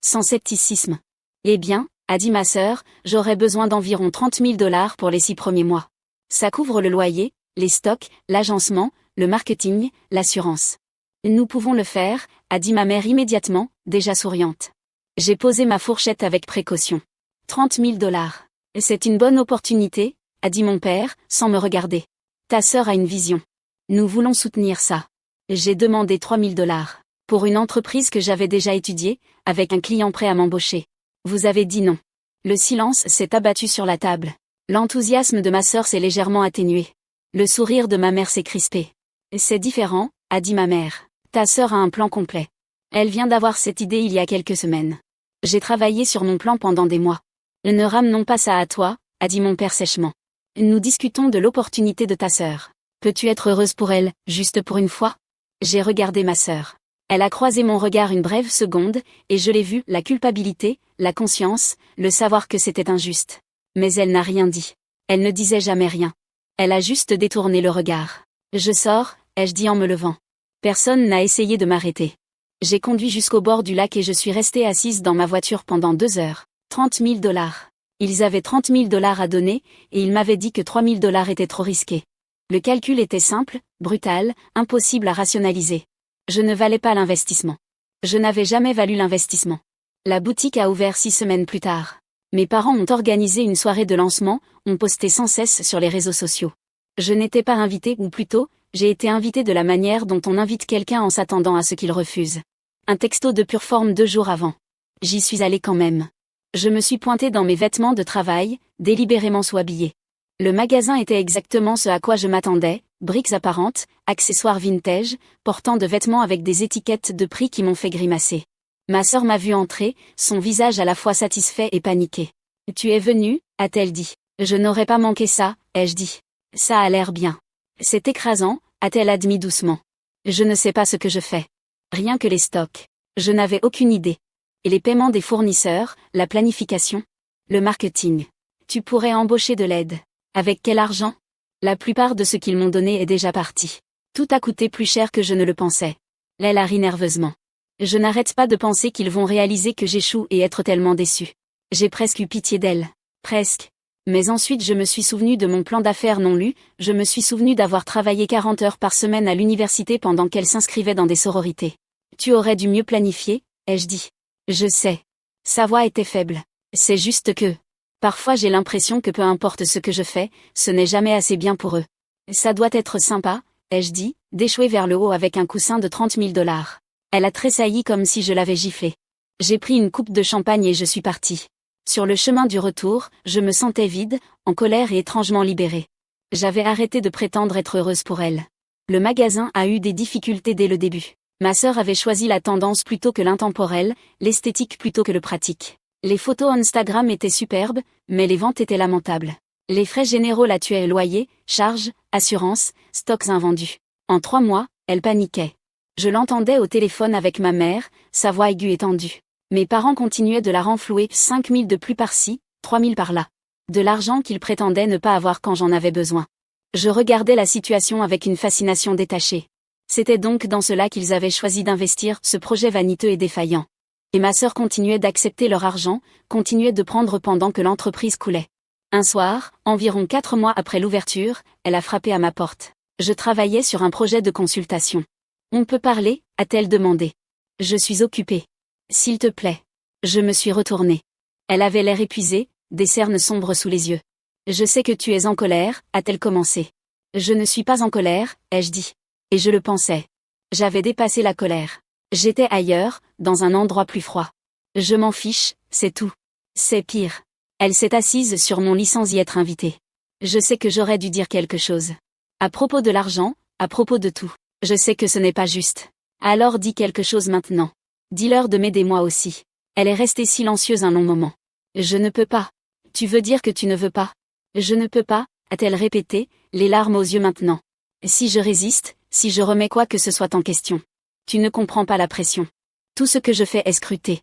Sans scepticisme. Eh bien, a dit ma sœur, j'aurais besoin d'environ 30 000 $ pour les 6 premiers mois. Ça couvre le loyer, les stocks, l'agencement, le marketing, l'assurance. Nous pouvons le faire, a dit ma mère immédiatement, déjà souriante. J'ai posé ma fourchette avec précaution. 30 000 $. C'est une bonne opportunité, a dit mon père, sans me regarder. Ta sœur a une vision. Nous voulons soutenir ça. J'ai demandé 3 000 $. Pour une entreprise que j'avais déjà étudiée, avec un client prêt à m'embaucher. Vous avez dit non. Le silence s'est abattu sur la table. L'enthousiasme de ma sœur s'est légèrement atténué. Le sourire de ma mère s'est crispé. C'est différent, a dit ma mère. Ta sœur a un plan complet. Elle vient d'avoir cette idée il y a quelques semaines. J'ai travaillé sur mon plan pendant des mois. Ne ramenons pas ça à toi, a dit mon père sèchement. Nous discutons de l'opportunité de ta sœur. Peux-tu être heureuse pour elle, juste pour une fois? J'ai regardé ma sœur. Elle a croisé mon regard une brève seconde, et je l'ai vue, la culpabilité, la conscience, le savoir que c'était injuste. Mais elle n'a rien dit. Elle ne disait jamais rien. Elle a juste détourné le regard. Je sors, ai-je dit en me levant. Personne n'a essayé de m'arrêter. J'ai conduit jusqu'au bord du lac et je suis restée assise dans ma voiture pendant 2 heures. 30 000 $. Ils avaient 30 000 $ à donner, et ils m'avaient dit que 3 000 $ étaient trop risqués. Le calcul était simple, brutal, impossible à rationaliser. Je ne valais pas l'investissement. Je n'avais jamais valu l'investissement. La boutique a ouvert 6 semaines plus tard. Mes parents ont organisé une soirée de lancement, ont posté sans cesse sur les réseaux sociaux. Je n'étais pas invitée, ou plutôt, j'ai été invitée de la manière dont on invite quelqu'un en s'attendant à ce qu'il refuse. Un texto de pure forme 2 jours avant. J'y suis allée quand même. Je me suis pointée dans mes vêtements de travail, délibérément sous-habillée. Le magasin était exactement ce à quoi je m'attendais, briques apparentes, accessoires vintage, portant de vêtements avec des étiquettes de prix qui m'ont fait grimacer. Ma sœur m'a vu entrer, son visage à la fois satisfait et paniqué. « Tu es venue ?» a-t-elle dit. « Je n'aurais pas manqué ça », ai-je dit. « Ça a l'air bien. »« C'est écrasant », a-t-elle admis doucement. « Je ne sais pas ce que je fais. Rien que les stocks. Je n'avais aucune idée. Et les paiements des fournisseurs, la planification, le marketing. Tu pourrais embaucher de l'aide. Avec quel argent? La plupart de ce qu'ils m'ont donné est déjà parti. Tout a coûté plus cher que je ne le pensais. Elle a ri nerveusement. Je n'arrête pas de penser qu'ils vont réaliser que j'échoue et être tellement déçue. J'ai presque eu pitié d'elle. Presque. Mais ensuite je me suis souvenu de mon plan d'affaires non lu, je me suis souvenu d'avoir travaillé 40 heures par semaine à l'université pendant qu'elle s'inscrivait dans des sororités. Tu aurais dû mieux planifier, ai-je dit. Je sais. Sa voix était faible. C'est juste que... Parfois j'ai l'impression que peu importe ce que je fais, ce n'est jamais assez bien pour eux. Ça doit être sympa, ai-je dit, d'échouer vers le haut avec un coussin de 30 000 $. Elle a tressailli comme si je l'avais giflée. J'ai pris une coupe de champagne et je suis partie. Sur le chemin du retour, je me sentais vide, en colère et étrangement libérée. J'avais arrêté de prétendre être heureuse pour elle. Le magasin a eu des difficultés dès le début. Ma sœur avait choisi la tendance plutôt que l'intemporel, l'esthétique plutôt que le pratique. Les photos Instagram étaient superbes, mais les ventes étaient lamentables. Les frais généraux la tuaient: loyer, charges, assurance, stocks invendus. En 3 mois, elle paniquait. Je l'entendais au téléphone avec ma mère, sa voix aiguë et tendue. Mes parents continuaient de la renflouer, 5 000 de plus par-ci, 3 000 par-là. De l'argent qu'ils prétendaient ne pas avoir quand j'en avais besoin. Je regardais la situation avec une fascination détachée. C'était donc dans cela qu'ils avaient choisi d'investir, ce projet vaniteux et défaillant. Et ma sœur continuait d'accepter leur argent, continuait de prendre pendant que l'entreprise coulait. Un soir, environ 4 mois après l'ouverture, elle a frappé à ma porte. Je travaillais sur un projet de consultation. « On peut parler ?» a-t-elle demandé. « Je suis occupée. »« S'il te plaît. » Je me suis retournée. Elle avait l'air épuisée, des cernes sombres sous les yeux. « Je sais que tu es en colère » a-t-elle commencé. « Je ne suis pas en colère » ai-je dit. Et je le pensais. J'avais dépassé la colère. J'étais ailleurs, dans un endroit plus froid. Je m'en fiche, c'est tout. C'est pire. Elle s'est assise sur mon lit sans y être invitée. Je sais que j'aurais dû dire quelque chose. À propos de l'argent, à propos de tout. Je sais que ce n'est pas juste. Alors dis quelque chose maintenant. Dis-leur de m'aider moi aussi. Elle est restée silencieuse un long moment. Je ne peux pas. Tu veux dire que tu ne veux pas? Je ne peux pas, a-t-elle répété, les larmes aux yeux maintenant. Si je résiste, si je remets quoi que ce soit en question. Tu ne comprends pas la pression. Tout ce que je fais est scruté.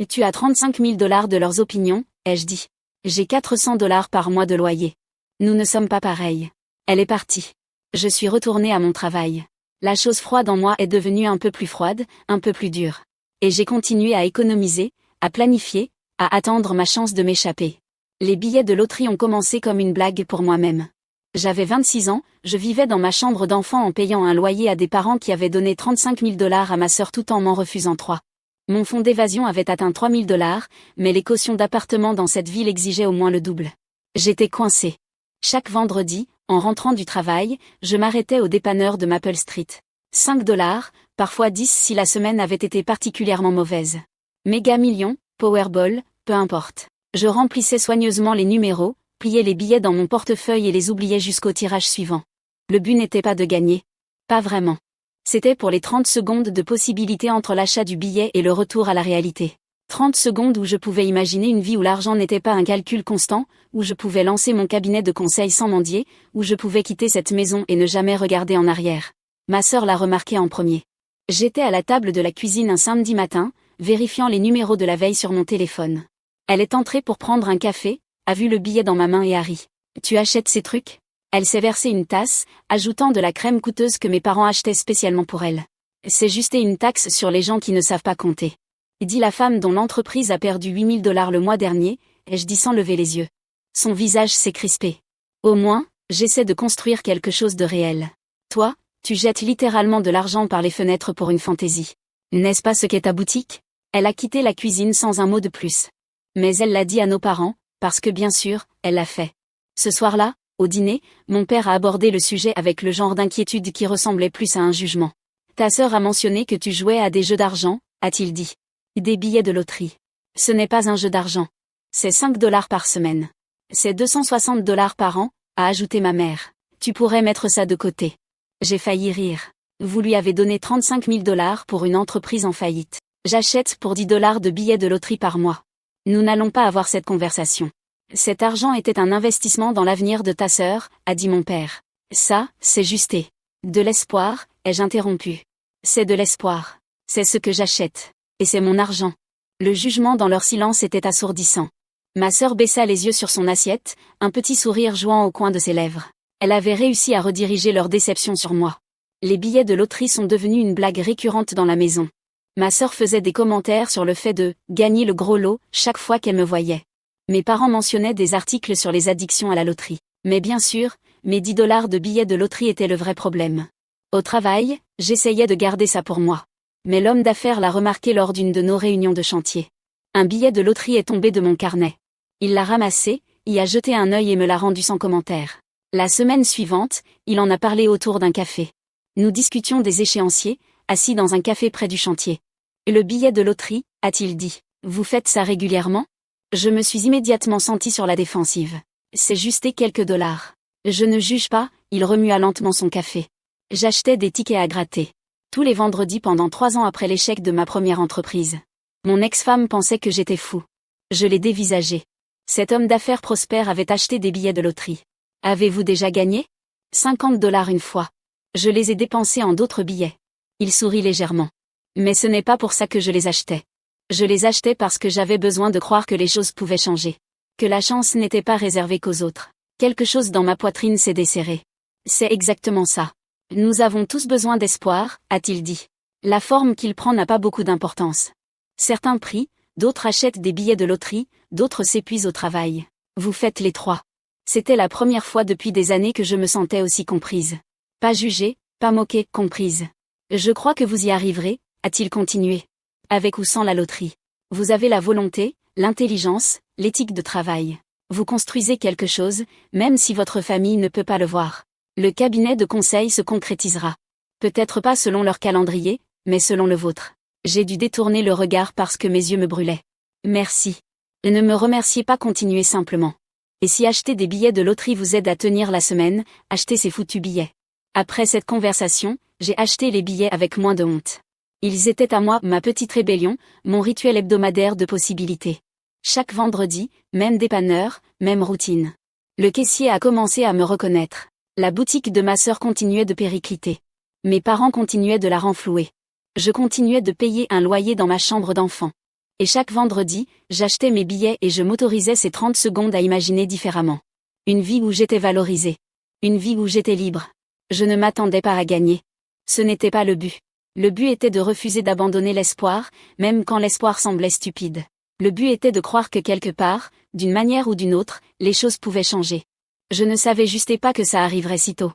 Tu as 35 000 $ de leurs opinions, ai-je dit. J'ai 400 $ par mois de loyer. Nous ne sommes pas pareils. Elle est partie. Je suis retournée à mon travail. La chose froide en moi est devenue un peu plus froide, un peu plus dure. Et j'ai continué à économiser, à planifier, à attendre ma chance de m'échapper. Les billets de loterie ont commencé comme une blague pour moi-même. J'avais 26 ans, je vivais dans ma chambre d'enfant en payant un loyer à des parents qui avaient donné 35 000 $ à ma sœur tout en m'en refusant 3. Mon fonds d'évasion avait atteint 3 000 $, mais les cautions d'appartement dans cette ville exigeaient au moins le double. J'étais coincée. Chaque vendredi, en rentrant du travail, je m'arrêtais au dépanneur de Maple Street. 5 $, parfois 10 si la semaine avait été particulièrement mauvaise. Méga Millions, Powerball, peu importe. Je remplissais soigneusement les numéros, pliais les billets dans mon portefeuille et les oubliais jusqu'au tirage suivant. Le but n'était pas de gagner. Pas vraiment. C'était pour les 30 secondes de possibilité entre l'achat du billet et le retour à la réalité. 30 secondes où je pouvais imaginer une vie où l'argent n'était pas un calcul constant, où je pouvais lancer mon cabinet de conseil sans mendier, où je pouvais quitter cette maison et ne jamais regarder en arrière. Ma sœur l'a remarqué en premier. J'étais à la table de la cuisine un samedi matin, vérifiant les numéros de la veille sur mon téléphone. Elle est entrée pour prendre un café, a vu le billet dans ma main et a ri. « Tu achètes ces trucs ?» Elle s'est versé une tasse, ajoutant de la crème coûteuse que mes parents achetaient spécialement pour elle. « C'est juste une taxe sur les gens qui ne savent pas compter. » dit la femme dont l'entreprise a perdu 8 000 $ le mois dernier, ai-je dit sans lever les yeux. Son visage s'est crispé. Au moins, j'essaie de construire quelque chose de réel. Toi, tu jettes littéralement de l'argent par les fenêtres pour une fantaisie. N'est-ce pas ce qu'est ta boutique? Elle a quitté la cuisine sans un mot de plus. Mais elle l'a dit à nos parents, parce que bien sûr, elle l'a fait. Ce soir-là, au dîner, mon père a abordé le sujet avec le genre d'inquiétude qui ressemblait plus à un jugement. Ta sœur a mentionné que tu jouais à des jeux d'argent, a-t-il dit. Des billets de loterie. Ce n'est pas un jeu d'argent. C'est 5 $ par semaine. C'est 260 $ par an, a ajouté ma mère. Tu pourrais mettre ça de côté. J'ai failli rire. Vous lui avez donné 35 000 $ pour une entreprise en faillite. J'achète pour 10 $ de billets de loterie par mois. Nous n'allons pas avoir cette conversation. Cet argent était un investissement dans l'avenir de ta sœur, a dit mon père. Ça, c'est justé. De l'espoir, ai-je interrompu. C'est de l'espoir. C'est ce que j'achète. Et c'est mon argent. Le jugement dans leur silence était assourdissant. Ma sœur baissa les yeux sur son assiette, un petit sourire jouant au coin de ses lèvres. Elle avait réussi à rediriger leur déception sur moi. Les billets de loterie sont devenus une blague récurrente dans la maison. Ma sœur faisait des commentaires sur le fait de « gagner le gros lot » chaque fois qu'elle me voyait. Mes parents mentionnaient des articles sur les addictions à la loterie. Mais bien sûr, mes 10 dollars de billets de loterie étaient le vrai problème. Au travail, j'essayais de garder ça pour moi. Mais l'homme d'affaires l'a remarqué lors d'une de nos réunions de chantier. Un billet de loterie est tombé de mon carnet. Il l'a ramassé, y a jeté un œil et me l'a rendu sans commentaire. La semaine suivante, il en a parlé autour d'un café. Nous discutions des échéanciers, assis dans un café près du chantier. Le billet de loterie, a-t-il dit. Vous faites ça régulièrement? Je me suis immédiatement sentie sur la défensive. C'est juste quelques dollars. Je ne juge pas, il remua lentement son café. J'achetais des tickets à gratter. Tous les vendredis pendant 3 ans après l'échec de ma première entreprise. Mon ex-femme pensait que j'étais fou. Je l'ai dévisagé. Cet homme d'affaires prospère avait acheté des billets de loterie. Avez-vous déjà gagné? 50 dollars une fois. Je les ai dépensés en d'autres billets. Il sourit légèrement. Mais ce n'est pas pour ça que je les achetais. Je les achetais parce que j'avais besoin de croire que les choses pouvaient changer. Que la chance n'était pas réservée qu'aux autres. Quelque chose dans ma poitrine s'est desserré. C'est exactement ça. Nous avons tous besoin d'espoir, a-t-il dit. La forme qu'il prend n'a pas beaucoup d'importance. Certains prient, d'autres achètent des billets de loterie, d'autres s'épuisent au travail. Vous faites les trois. C'était la première fois depuis des années que je me sentais aussi comprise. Pas jugée, pas moquée, comprise. Je crois que vous y arriverez, a-t-il continué. Avec ou sans la loterie. Vous avez la volonté, l'intelligence, l'éthique de travail. Vous construisez quelque chose, même si votre famille ne peut pas le voir. Le cabinet de conseil se concrétisera. Peut-être pas selon leur calendrier, mais selon le vôtre. J'ai dû détourner le regard parce que mes yeux me brûlaient. Merci. Ne me remerciez pas, continuez simplement. Et si acheter des billets de loterie vous aide à tenir la semaine, achetez ces foutus billets. Après cette conversation, j'ai acheté les billets avec moins de honte. Ils étaient à moi, ma petite rébellion, mon rituel hebdomadaire de possibilités. Chaque vendredi, même dépanneur, même routine. Le caissier a commencé à me reconnaître. La boutique de ma sœur continuait de péricliter. Mes parents continuaient de la renflouer. Je continuais de payer un loyer dans ma chambre d'enfant. Et chaque vendredi, j'achetais mes billets et je m'autorisais ces 30 secondes à imaginer différemment. Une vie où j'étais valorisée. Une vie où j'étais libre. Je ne m'attendais pas à gagner. Ce n'était pas le but. Le but était de refuser d'abandonner l'espoir, même quand l'espoir semblait stupide. Le but était de croire que quelque part, d'une manière ou d'une autre, les choses pouvaient changer. Je ne savais juste pas que ça arriverait si tôt.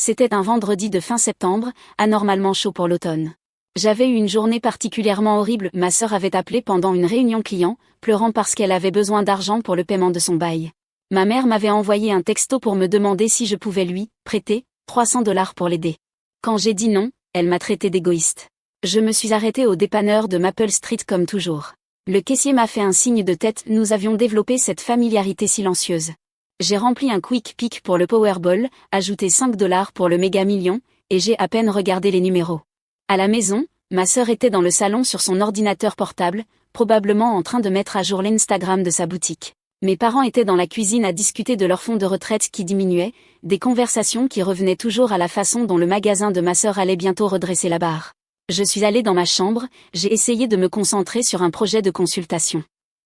C'était un vendredi de fin septembre, anormalement chaud pour l'automne. J'avais eu une journée particulièrement horrible. Ma sœur avait appelé pendant une réunion client, pleurant parce qu'elle avait besoin d'argent pour le paiement de son bail. Ma mère m'avait envoyé un texto pour me demander si je pouvais lui prêter 300 dollars pour l'aider. Quand j'ai dit non, elle m'a traité d'égoïste. Je me suis arrêtée au dépanneur de Maple Street comme toujours. Le caissier m'a fait un signe de tête. Nous avions développé cette familiarité silencieuse. J'ai rempli un quick pick pour le Powerball, ajouté 5 dollars pour le méga million, et j'ai à peine regardé les numéros. À la maison, ma sœur était dans le salon sur son ordinateur portable, probablement en train de mettre à jour l'Instagram de sa boutique. Mes parents étaient dans la cuisine à discuter de leur fonds de retraite qui diminuait, des conversations qui revenaient toujours à la façon dont le magasin de ma sœur allait bientôt redresser la barre. Je suis allée dans ma chambre, j'ai essayé de me concentrer sur un projet de consultation.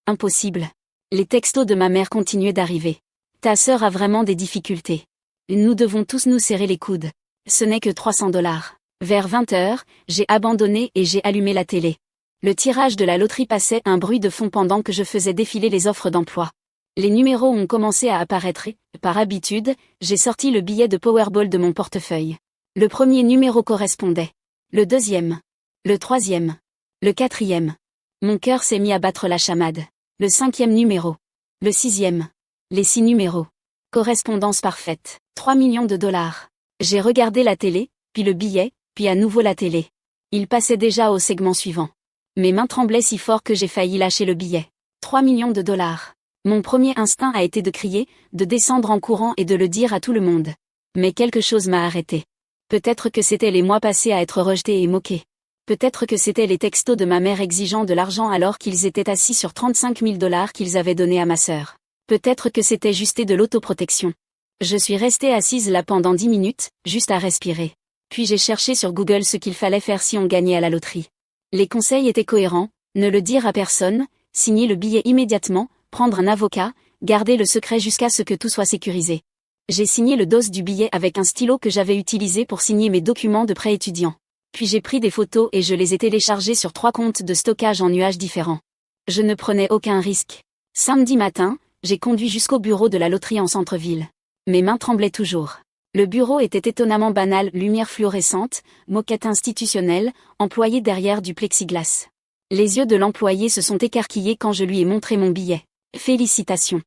Impossible. Les textos de ma mère continuaient d'arriver. Ta sœur a vraiment des difficultés. Nous devons tous nous serrer les coudes. Ce n'est que 300 dollars. Vers 20h, j'ai abandonné et j'ai allumé la télé. Le tirage de la loterie passait, un bruit de fond pendant que je faisais défiler les offres d'emploi. Les numéros ont commencé à apparaître et, par habitude, j'ai sorti le billet de Powerball de mon portefeuille. Le premier numéro correspondait. Le deuxième. Le troisième. Le quatrième. Mon cœur s'est mis à battre la chamade. Le 5e numéro. Le 6e. Les 6 numéros. Correspondance parfaite. 3 millions de dollars. J'ai regardé la télé, puis le billet, puis à nouveau la télé. Il passait déjà au segment suivant. Mes mains tremblaient si fort que j'ai failli lâcher le billet. 3 millions de dollars. Mon premier instinct a été de crier, de descendre en courant et de le dire à tout le monde. Mais quelque chose m'a arrêté. Peut-être que c'était les mois passés à être rejetés et moqués. Peut-être que c'était les textos de ma mère exigeant de l'argent alors qu'ils étaient assis sur 35 000 dollars qu'ils avaient donnés à ma sœur. Peut-être que c'était juste de l'autoprotection. Je suis restée assise là pendant 10 minutes, juste à respirer. Puis j'ai cherché sur Google ce qu'il fallait faire si on gagnait à la loterie. Les conseils étaient cohérents, ne le dire à personne, signer le billet immédiatement, prendre un avocat, garder le secret jusqu'à ce que tout soit sécurisé. J'ai signé le dos du billet avec un stylo que j'avais utilisé pour signer mes documents de prêt étudiant. Puis j'ai pris des photos et je les ai téléchargées sur 3 comptes de stockage en nuages différents. Je ne prenais aucun risque. Samedi matin, J'ai conduit jusqu'au bureau de la loterie en centre-ville. Mes mains tremblaient toujours. Le bureau était étonnamment banal, lumière fluorescente, moquette institutionnelle, employé derrière du plexiglas. Les yeux de l'employé se sont écarquillés quand je lui ai montré mon billet. Félicitations.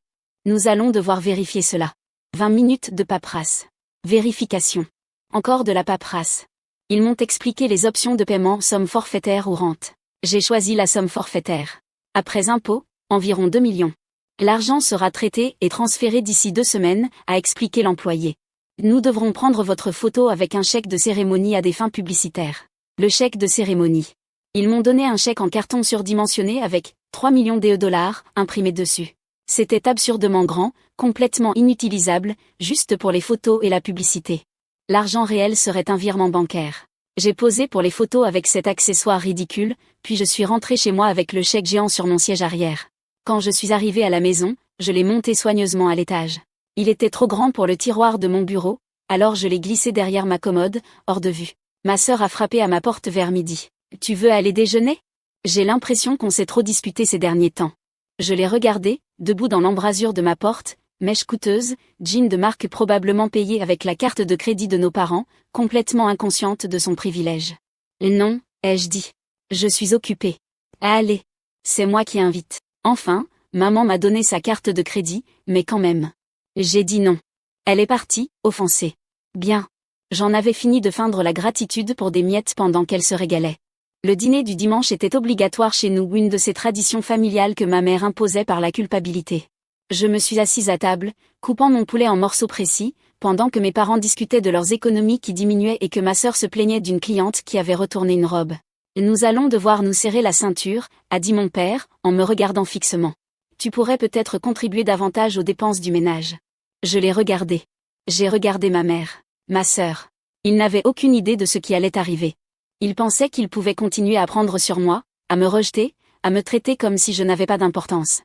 Nous allons devoir vérifier cela. 20 minutes de paperasse. Vérification. Encore de la paperasse. Ils m'ont expliqué les options de paiement, somme forfaitaire ou rente. J'ai choisi la somme forfaitaire. Après impôt, environ 2 millions. L'argent sera traité et transféré d'ici 2 semaines, a expliqué l'employé. Nous devrons prendre votre photo avec un chèque de cérémonie à des fins publicitaires. Le chèque de cérémonie. Ils m'ont donné un chèque en carton surdimensionné avec 3 millions de dollars imprimés dessus. C'était absurdement grand, complètement inutilisable, juste pour les photos et la publicité. L'argent réel serait un virement bancaire. J'ai posé pour les photos avec cet accessoire ridicule, puis je suis rentré chez moi avec le chèque géant sur mon siège arrière. Quand je suis arrivé à la maison, je l'ai monté soigneusement à l'étage. Il était trop grand pour le tiroir de mon bureau, alors je l'ai glissé derrière ma commode, hors de vue. Ma sœur a frappé à ma porte vers midi. « Tu veux aller déjeuner ?» J'ai l'impression qu'on s'est trop disputé ces derniers temps. Je l'ai regardé, debout dans l'embrasure de ma porte, mèche coûteuse, jean de marque probablement payé avec la carte de crédit de nos parents, complètement inconsciente de son privilège. « Non, ai-je dit. Je suis occupée. Allez. C'est moi qui invite. » Enfin, maman m'a donné sa carte de crédit, mais quand même. J'ai dit non. Elle est partie, offensée. Bien. J'en avais fini de feindre la gratitude pour des miettes pendant qu'elle se régalait. Le dîner du dimanche était obligatoire chez nous, une de ces traditions familiales que ma mère imposait par la culpabilité. Je me suis assise à table, coupant mon poulet en morceaux précis, pendant que mes parents discutaient de leurs économies qui diminuaient et que ma sœur se plaignait d'une cliente qui avait retourné une robe. Nous allons devoir nous serrer la ceinture, a dit mon père, en me regardant fixement. Tu pourrais peut-être contribuer davantage aux dépenses du ménage. Je l'ai regardé. J'ai regardé ma mère, ma sœur. Ils n'avaient aucune idée de ce qui allait arriver. Ils pensaient qu'ils pouvaient continuer à prendre sur moi, à me rejeter, à me traiter comme si je n'avais pas d'importance.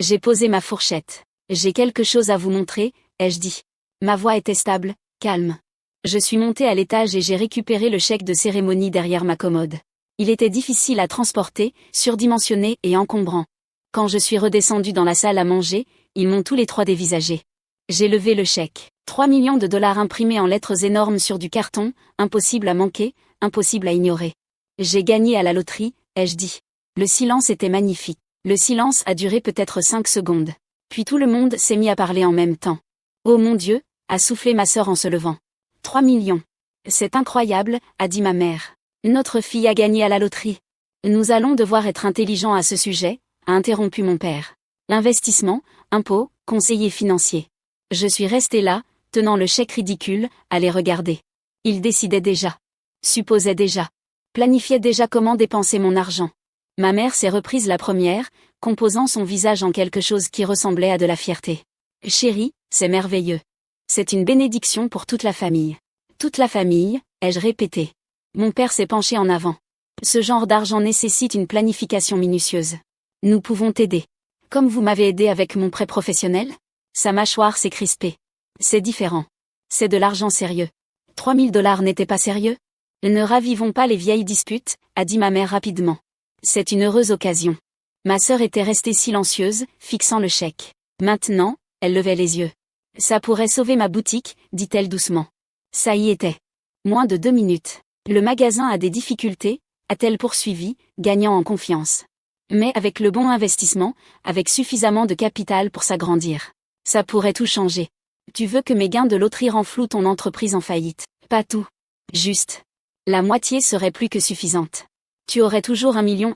J'ai posé ma fourchette. J'ai quelque chose à vous montrer, ai-je dit. Ma voix était stable, calme. Je suis montée à l'étage et j'ai récupéré le chèque de cérémonie derrière ma commode. Il était difficile à transporter, surdimensionné et encombrant. Quand je suis redescendue dans la salle à manger, ils m'ont tous les trois dévisagé. J'ai levé le chèque. 3 millions de dollars imprimés en lettres énormes sur du carton, impossible à manquer, impossible à ignorer. J'ai gagné à la loterie, ai-je dit. Le silence était magnifique. Le silence a duré peut-être 5 secondes. Puis tout le monde s'est mis à parler en même temps. Oh mon Dieu, a soufflé ma sœur en se levant. 3 millions. C'est incroyable, a dit ma mère. Notre fille a gagné à la loterie. Nous allons devoir être intelligents à ce sujet, a interrompu mon père. L'investissement, impôts, conseiller financier. Je suis restée là, tenant le chèque ridicule, à les regarder. Ils décidaient déjà. Supposaient déjà. Planifiaient déjà comment dépenser mon argent. Ma mère s'est reprise la première, composant son visage en quelque chose qui ressemblait à de la fierté. Chérie, c'est merveilleux. C'est une bénédiction pour toute la famille. Toute la famille, ai-je répété. Mon père s'est penché en avant. Ce genre d'argent nécessite une planification minutieuse. Nous pouvons t'aider. Comme vous m'avez aidé avec mon prêt professionnel? Sa mâchoire s'est crispée. C'est différent. C'est de l'argent sérieux. 3 000 dollars n'étaient pas sérieux? Ne ravivons pas les vieilles disputes, a dit ma mère rapidement. C'est une heureuse occasion. Ma sœur était restée silencieuse, fixant le chèque. Maintenant, elle levait les yeux. Ça pourrait sauver ma boutique, dit-elle doucement. Ça y était. Moins de 2 minutes. Le magasin a des difficultés, a-t-elle poursuivi, gagnant en confiance. Mais avec le bon investissement, avec suffisamment de capital pour s'agrandir. Ça pourrait tout changer. Tu veux que mes gains de loterie renflouent ton entreprise en faillite? Pas tout. Juste. La moitié serait plus que suffisante. Tu aurais toujours 1,5 million,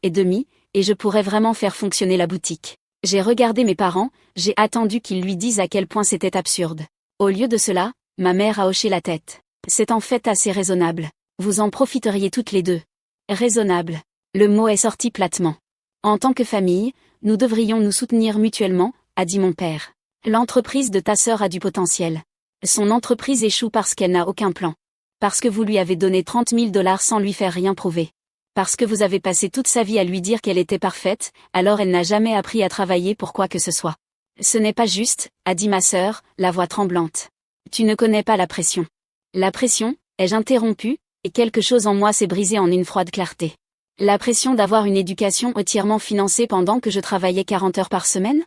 et je pourrais vraiment faire fonctionner la boutique. J'ai regardé mes parents, j'ai attendu qu'ils lui disent à quel point c'était absurde. Au lieu de cela, ma mère a hoché la tête. C'est en fait assez raisonnable. Vous en profiteriez toutes les deux. Raisonnable. Le mot est sorti platement. En tant que famille, nous devrions nous soutenir mutuellement, a dit mon père. L'entreprise de ta sœur a du potentiel. Son entreprise échoue parce qu'elle n'a aucun plan. Parce que vous lui avez donné 30 000 dollars sans lui faire rien prouver. Parce que vous avez passé toute sa vie à lui dire qu'elle était parfaite, alors elle n'a jamais appris à travailler pour quoi que ce soit. Ce n'est pas juste, a dit ma sœur, la voix tremblante. Tu ne connais pas la pression. La pression, ai-je interrompu, et quelque chose en moi s'est brisé en une froide clarté. La pression d'avoir une éducation entièrement financée pendant que je travaillais 40 heures par semaine?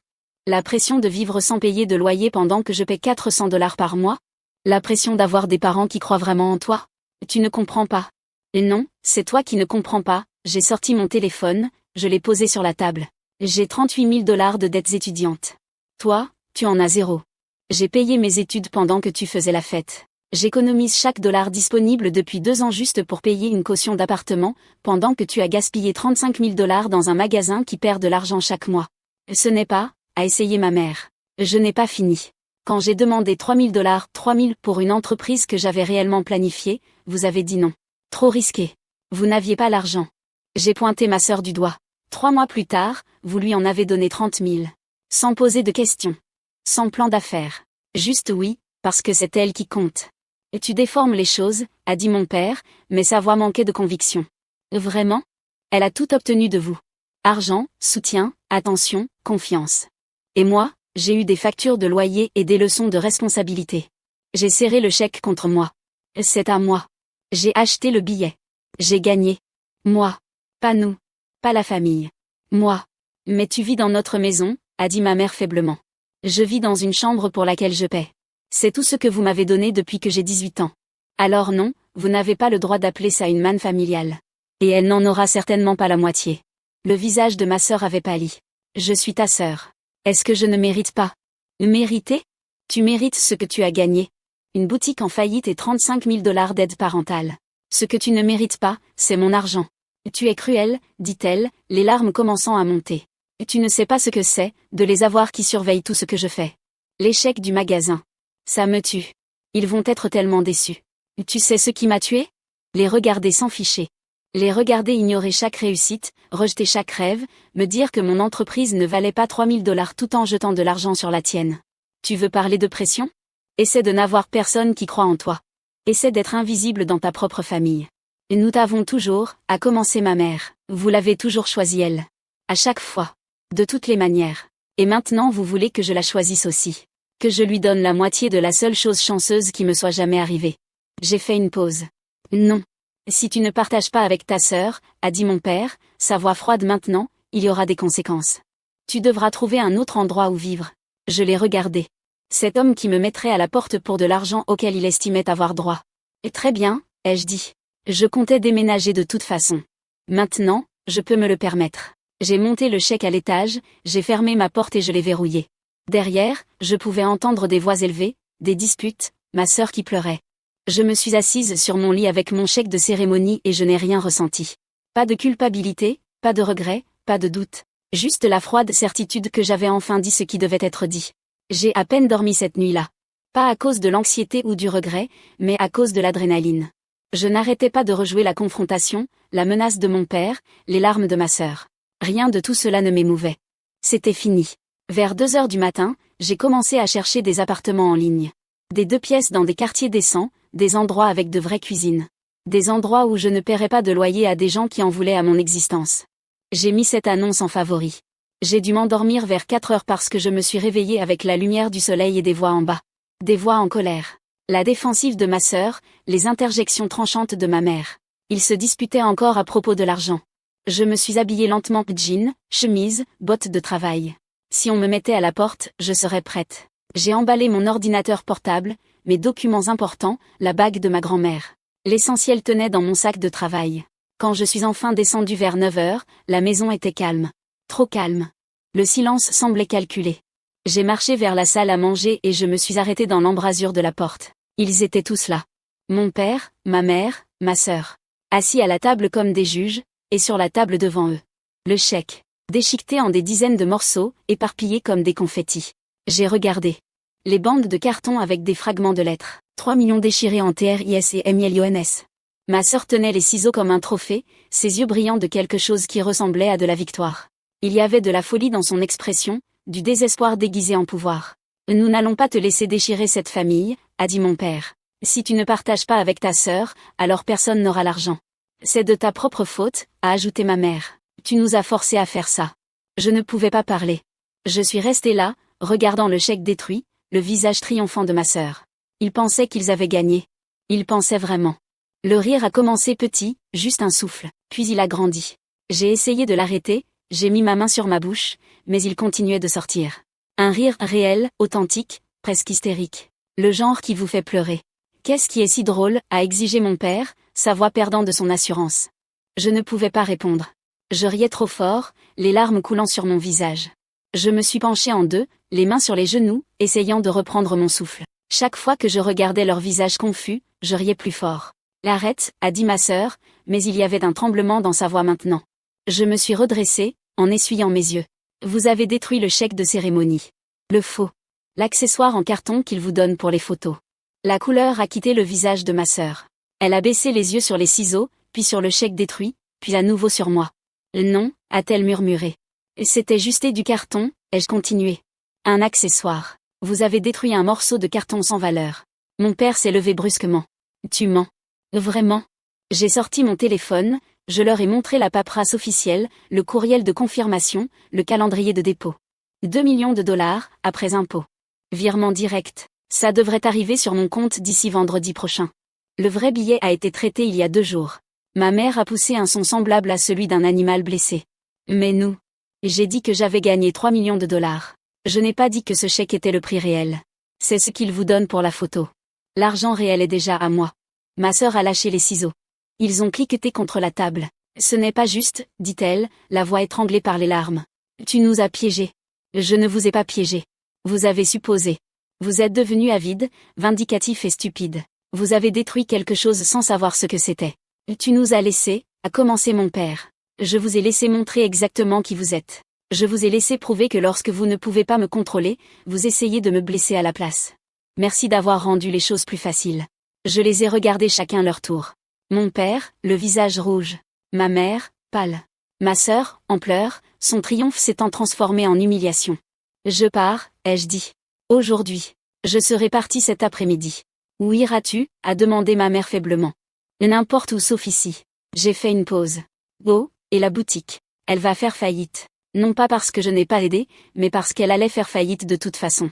La pression de vivre sans payer de loyer pendant que je paie 400 $ par mois? La pression d'avoir des parents qui croient vraiment en toi? Tu ne comprends pas. Et non, c'est toi qui ne comprends pas. J'ai sorti mon téléphone, je l'ai posé sur la table. J'ai 38 000 $ de dettes étudiantes. Toi, tu en as 0. J'ai payé mes études pendant que tu faisais la fête. J'économise chaque dollar disponible depuis 2 ans juste pour payer une caution d'appartement, pendant que tu as gaspillé 35 000 $ dans un magasin qui perd de l'argent chaque mois. Ce n'est pas, a essayé ma mère. Je n'ai pas fini. Quand j'ai demandé 3 000 $, 3 000 pour une entreprise que j'avais réellement planifiée, vous avez dit non. Trop risqué. Vous n'aviez pas l'argent. J'ai pointé ma sœur du doigt. 3 mois plus tard, vous lui en avez donné 30 000. Sans poser de questions. Sans plan d'affaires. Juste oui, parce que c'est elle qui compte. Et tu déformes les choses, a dit mon père, mais sa voix manquait de conviction. Vraiment? Elle a tout obtenu de vous. Argent, soutien, attention, confiance. Et moi, j'ai eu des factures de loyer et des leçons de responsabilité. J'ai serré le chèque contre moi. C'est à moi. J'ai acheté le billet. J'ai gagné. Moi. Pas nous. Pas la famille. Moi. Mais tu vis dans notre maison, a dit ma mère faiblement. Je vis dans une chambre pour laquelle je paie. C'est tout ce que vous m'avez donné depuis que j'ai 18 ans. Alors non, vous n'avez pas le droit d'appeler ça une manne familiale. Et elle n'en aura certainement pas la moitié. Le visage de ma sœur avait pâli. Je suis ta sœur. Est-ce que je ne mérite pas? Mériter? Tu mérites ce que tu as gagné. Une boutique en faillite et 35 000 $ d'aide parentale. Ce que tu ne mérites pas, c'est mon argent. Tu es cruelle, dit-elle, les larmes commençant à monter. Tu ne sais pas ce que c'est, de les avoir qui surveillent tout ce que je fais. L'échec du magasin. Ça me tue. Ils vont être tellement déçus. Tu sais ce qui m'a tué? Les regarder s'en ficher. Les regarder ignorer chaque réussite, rejeter chaque rêve, me dire que mon entreprise ne valait pas 3 000 $ tout en jetant de l'argent sur la tienne. Tu veux parler de pression? Essaie de n'avoir personne qui croit en toi. Essaie d'être invisible dans ta propre famille. Et nous t'avons toujours, a commencé ma mère, vous l'avez toujours choisie elle. À chaque fois. De toutes les manières. Et maintenant vous voulez que je la choisisse aussi. Que je lui donne la moitié de la seule chose chanceuse qui me soit jamais arrivée. J'ai fait une pause. Non. Si tu ne partages pas avec ta sœur, a dit mon père, sa voix froide maintenant, il y aura des conséquences. Tu devras trouver un autre endroit où vivre. Je l'ai regardé. Cet homme qui me mettrait à la porte pour de l'argent auquel il estimait avoir droit. Et très bien, ai-je dit. Je comptais déménager de toute façon. Maintenant, je peux me le permettre. J'ai monté le chèque à l'étage, j'ai fermé ma porte et je l'ai verrouillé. Derrière, je pouvais entendre des voix élevées, des disputes, ma sœur qui pleurait. Je me suis assise sur mon lit avec mon chèque de cérémonie et je n'ai rien ressenti. Pas de culpabilité, pas de regret, pas de doute. Juste la froide certitude que j'avais enfin dit ce qui devait être dit. J'ai à peine dormi cette nuit-là. Pas à cause de l'anxiété ou du regret, mais à cause de l'adrénaline. Je n'arrêtais pas de rejouer la confrontation, la menace de mon père, les larmes de ma sœur. Rien de tout cela ne m'émouvait. C'était fini. Vers 2 heures du matin, j'ai commencé à chercher des appartements en ligne. Des 2 pièces dans des quartiers décents, des endroits avec de vraies cuisines. Des endroits où je ne paierais pas de loyer à des gens qui en voulaient à mon existence. J'ai mis cette annonce en favori. J'ai dû m'endormir vers 4 heures parce que je me suis réveillée avec la lumière du soleil et des voix en bas. Des voix en colère. La défensive de ma sœur, les interjections tranchantes de ma mère. Ils se disputaient encore à propos de l'argent. Je me suis habillée lentement, jean, chemise, bottes de travail. Si on me mettait à la porte, je serais prête. J'ai emballé mon ordinateur portable, mes documents importants, la bague de ma grand-mère. L'essentiel tenait dans mon sac de travail. Quand je suis enfin descendue vers 9 heures, la maison était calme. Trop calme. Le silence semblait calculé. J'ai marché vers la salle à manger et je me suis arrêtée dans l'embrasure de la porte. Ils étaient tous là. Mon père, ma mère, ma sœur. Assis à la table comme des juges, et sur la table devant eux. Le chèque. Déchiqueté en des dizaines de morceaux, éparpillés comme des confettis. J'ai regardé. Les bandes de carton avec des fragments de lettres. 3 millions déchirés en TRIS et MILIONS. Ma sœur tenait les ciseaux comme un trophée, ses yeux brillants de quelque chose qui ressemblait à de la victoire. Il y avait de la folie dans son expression, du désespoir déguisé en pouvoir. Nous n'allons pas te laisser déchirer cette famille, a dit mon père. Si tu ne partages pas avec ta sœur, alors personne n'aura l'argent. C'est de ta propre faute, a ajouté ma mère. Tu nous as forcés à faire ça. Je ne pouvais pas parler. Je suis restée là, regardant le chèque détruit, le visage triomphant de ma sœur. Ils pensaient qu'ils avaient gagné. Ils pensaient vraiment. Le rire a commencé petit, juste un souffle, puis il a grandi. J'ai essayé de l'arrêter, j'ai mis ma main sur ma bouche, mais il continuait de sortir. Un rire réel, authentique, presque hystérique. Le genre qui vous fait pleurer. Qu'est-ce qui est si drôle, a exigé mon père, sa voix perdant de son assurance. Je ne pouvais pas répondre. Je riais trop fort, les larmes coulant sur mon visage. Je me suis penchée en deux, les mains sur les genoux, essayant de reprendre mon souffle. Chaque fois que je regardais leur visage confus, je riais plus fort. Arrête, a dit ma sœur, mais il y avait un tremblement dans sa voix maintenant. Je me suis redressée, en essuyant mes yeux. Vous avez détruit le chèque de cérémonie. Le faux. L'accessoire en carton qu'il vous donne pour les photos. La couleur a quitté le visage de ma sœur. Elle a baissé les yeux sur les ciseaux, puis sur le chèque détruit, puis à nouveau sur moi. Non, a-t-elle murmuré. C'était juste du carton, ai-je continué. Un accessoire. Vous avez détruit un morceau de carton sans valeur. Mon père s'est levé brusquement. Tu mens. Vraiment? J'ai sorti mon téléphone, je leur ai montré la paperasse officielle, le courriel de confirmation, le calendrier de dépôt. 2 millions de dollars, après impôt. Virement direct. Ça devrait arriver sur mon compte d'ici vendredi prochain. Le vrai billet a été traité il y a 2 jours. Ma mère a poussé un son semblable à celui d'un animal blessé. Mais nous. J'ai dit que j'avais gagné 3 millions de dollars. Je n'ai pas dit que ce chèque était le prix réel. C'est ce qu'il vous donne pour la photo. L'argent réel est déjà à moi. Ma sœur a lâché les ciseaux. Ils ont cliqueté contre la table. Ce n'est pas juste, dit-elle, la voix étranglée par les larmes. Tu nous as piégés. Je ne vous ai pas piégé. Vous avez supposé. Vous êtes devenu avide, vindicatif et stupide. Vous avez détruit quelque chose sans savoir ce que c'était. Tu nous as laissés, a commencé mon père. Je vous ai laissé montrer exactement qui vous êtes. Je vous ai laissé prouver que lorsque vous ne pouvez pas me contrôler, vous essayez de me blesser à la place. Merci d'avoir rendu les choses plus faciles. Je les ai regardés chacun leur tour. Mon père, le visage rouge. Ma mère, pâle. Ma sœur, en pleurs, son triomphe s'étant transformé en humiliation. Je pars, ai-je dit. Aujourd'hui. Je serai partie cet après-midi. Où iras-tu, a demandé ma mère faiblement. N'importe où sauf ici. J'ai fait une pause. Oh, et la boutique. Elle va faire faillite. Non pas parce que je n'ai pas aidé, mais parce qu'elle allait faire faillite de toute façon.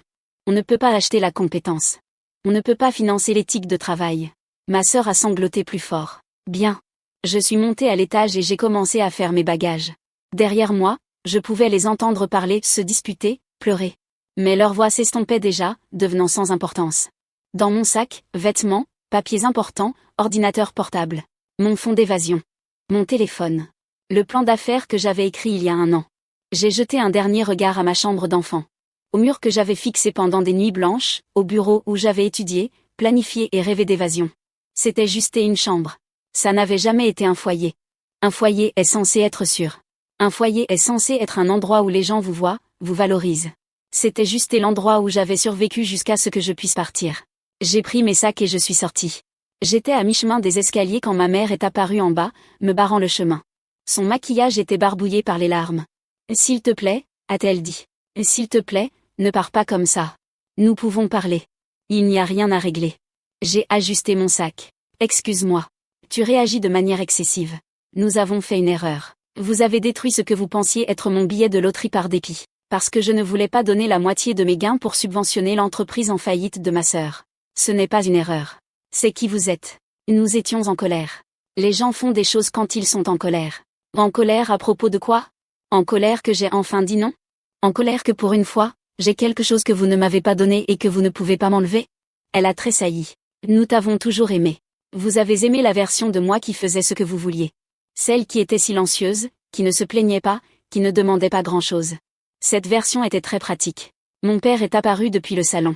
On ne peut pas acheter la compétence. On ne peut pas financer l'éthique de travail. Ma sœur a sangloté plus fort. Bien. Je suis montée à l'étage et j'ai commencé à faire mes bagages. Derrière moi, je pouvais les entendre parler, se disputer, pleurer. Mais leur voix s'estompait déjà, devenant sans importance. Dans mon sac, vêtements, papiers importants, ordinateur portable. Mon fonds d'évasion. Mon téléphone. Le plan d'affaires que j'avais écrit il y a 1 an. J'ai jeté un dernier regard à ma chambre d'enfant. Au mur que j'avais fixé pendant des nuits blanches, au bureau où j'avais étudié, planifié et rêvé d'évasion. C'était juste une chambre. Ça n'avait jamais été un foyer. Un foyer est censé être sûr. Un foyer est censé être un endroit où les gens vous voient, vous valorisent. C'était juste l'endroit où j'avais survécu jusqu'à ce que je puisse partir. J'ai pris mes sacs et je suis sortie. J'étais à mi-chemin des escaliers quand ma mère est apparue en bas, me barrant le chemin. Son maquillage était barbouillé par les larmes. « S'il te plaît, a-t-elle dit. « S'il te plaît, ne pars pas comme ça. Nous pouvons parler. Il n'y a rien à régler. » J'ai ajusté mon sac. « Excuse-moi. Tu réagis de manière excessive. Nous avons fait une erreur. Vous avez détruit ce que vous pensiez être mon billet de loterie par dépit. Parce que je ne voulais pas donner la moitié de mes gains pour subventionner l'entreprise en faillite de ma sœur. Ce n'est pas une erreur. C'est qui vous êtes. Nous étions en colère. Les gens font des choses quand ils sont en colère. En colère à propos de quoi? En colère que j'ai enfin dit non? En colère que pour une fois, j'ai quelque chose que vous ne m'avez pas donné et que vous ne pouvez pas m'enlever? Elle a tressailli. Nous t'avons toujours aimé. Vous avez aimé la version de moi qui faisait ce que vous vouliez. Celle qui était silencieuse, qui ne se plaignait pas, qui ne demandait pas grand-chose. Cette version était très pratique. Mon père est apparu depuis le salon.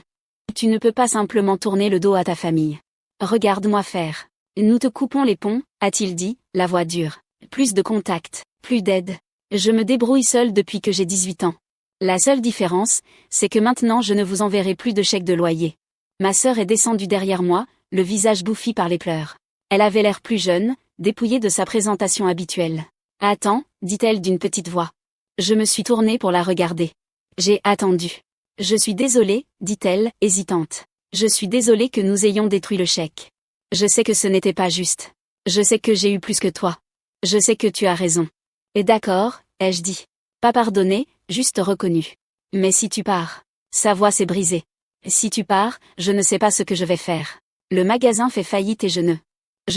Tu ne peux pas simplement tourner le dos à ta famille. Regarde-moi faire. Nous te coupons les ponts, a-t-il dit, la voix dure. Plus de contact, plus d'aide. Je me débrouille seule depuis que j'ai 18 ans. La seule différence, c'est que maintenant je ne vous enverrai plus de chèque de loyer. Ma sœur est descendue derrière moi, le visage bouffi par les pleurs. Elle avait l'air plus jeune, dépouillée de sa présentation habituelle. Attends, dit-elle d'une petite voix. Je me suis tournée pour la regarder. J'ai attendu. Je suis désolée, dit-elle, hésitante. Je suis désolée que nous ayons détruit le chèque. Je sais que ce n'était pas juste. Je sais que j'ai eu plus que toi. Je sais que tu as raison. Et d'accord, ai-je dit. Pas pardonné, juste reconnu. Mais si tu pars. Sa voix s'est brisée. Si tu pars, je ne sais pas ce que je vais faire. Le magasin fait faillite et je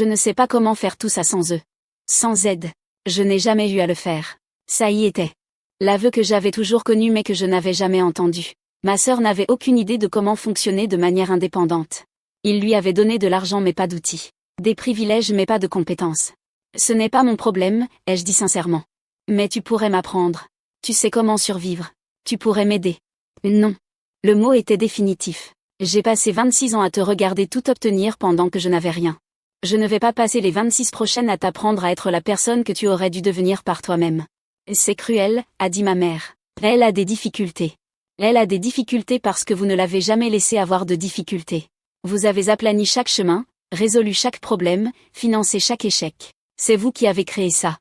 ne sais pas comment faire tout ça sans eux. Sans aide. Je n'ai jamais eu à le faire. Ça y était. L'aveu que j'avais toujours connu mais que je n'avais jamais entendu. Ma sœur n'avait aucune idée de comment fonctionner de manière indépendante. Il lui avait donné de l'argent mais pas d'outils. Des privilèges mais pas de compétences. Ce n'est pas mon problème, ai-je dit sincèrement. Mais tu pourrais m'apprendre. Tu sais comment survivre. Tu pourrais m'aider. Non. Le mot était définitif. J'ai passé 26 ans à te regarder tout obtenir pendant que je n'avais rien. Je ne vais pas passer les 26 prochaines à t'apprendre à être la personne que tu aurais dû devenir par toi-même. C'est cruel, a dit ma mère. Elle a des difficultés. Elle a des difficultés parce que vous ne l'avez jamais laissé avoir de difficultés. Vous avez aplani chaque chemin, résolu chaque problème, financé chaque échec. C'est vous qui avez créé ça.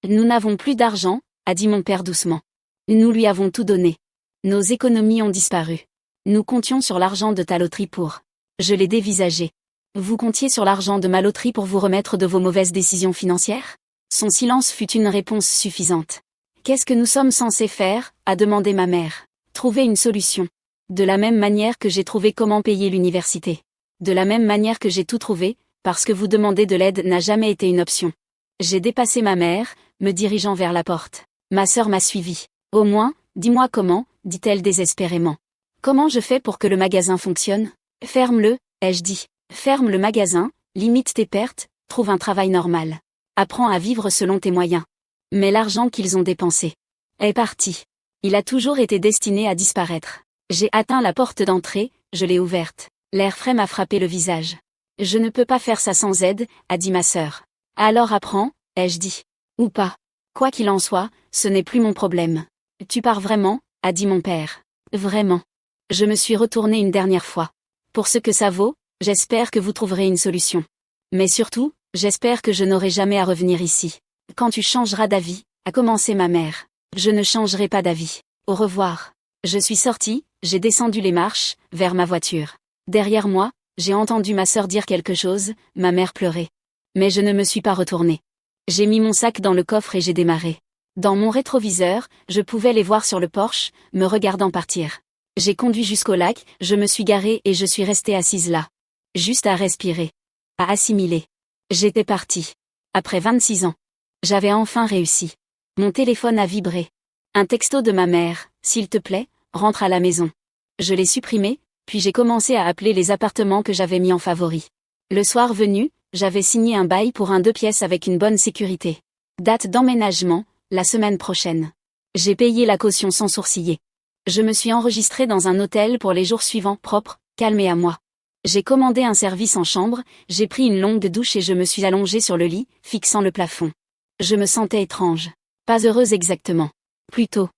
Nous n'avons plus d'argent, a dit mon père doucement. Nous lui avons tout donné. Nos économies ont disparu. Nous comptions sur l'argent de ta loterie pour. Je l'ai dévisagé. Vous comptiez sur l'argent de ma loterie pour vous remettre de vos mauvaises décisions financières? Son silence fut une réponse suffisante. Qu'est-ce que nous sommes censés faire? A demandé ma mère. Trouver une solution. De la même manière que j'ai trouvé comment payer l'université. De la même manière que j'ai tout trouvé, parce que vous demander de l'aide n'a jamais été une option. J'ai dépassé ma mère, me dirigeant vers la porte. Ma sœur m'a suivi. Au moins, dis-moi comment, dit-elle désespérément. Comment je fais pour que le magasin fonctionne? Ferme-le, ai-je dit. Ferme le magasin, limite tes pertes, trouve un travail normal. Apprends à vivre selon tes moyens. Mais l'argent qu'ils ont dépensé est parti. Il a toujours été destiné à disparaître. J'ai atteint la porte d'entrée, je l'ai ouverte. L'air frais m'a frappé le visage. Je ne peux pas faire ça sans aide, a dit ma sœur. Alors apprends, ai-je dit. Ou pas. Quoi qu'il en soit, ce n'est plus mon problème. Tu pars vraiment, a dit mon père. Vraiment. Je me suis retournée une dernière fois. Pour ce que ça vaut, j'espère que vous trouverez une solution. Mais surtout, j'espère que je n'aurai jamais à revenir ici. Quand tu changeras d'avis, a commencé ma mère. Je ne changerai pas d'avis. Au revoir. Je suis sortie, j'ai descendu les marches, vers ma voiture. Derrière moi, j'ai entendu ma sœur dire quelque chose, ma mère pleurait. Mais je ne me suis pas retournée. J'ai mis mon sac dans le coffre et j'ai démarré. Dans mon rétroviseur, je pouvais les voir sur le porche, me regardant partir. J'ai conduit jusqu'au lac, je me suis garée et je suis restée assise là. Juste à respirer. À assimiler. J'étais partie. Après 26 ans. J'avais enfin réussi. Mon téléphone a vibré. Un texto de ma mère, s'il te plaît, rentre à la maison. Je l'ai supprimé, puis j'ai commencé à appeler les appartements que j'avais mis en favori. Le soir venu, j'avais signé un bail pour un 2 pièces avec une bonne sécurité. Date d'emménagement, la semaine prochaine. J'ai payé la caution sans sourciller. Je me suis enregistrée dans un hôtel pour les jours suivants propres, calme et à moi. J'ai commandé un service en chambre, j'ai pris une longue douche et je me suis allongée sur le lit, fixant le plafond. Je me sentais étrange. Pas heureuse exactement. Plutôt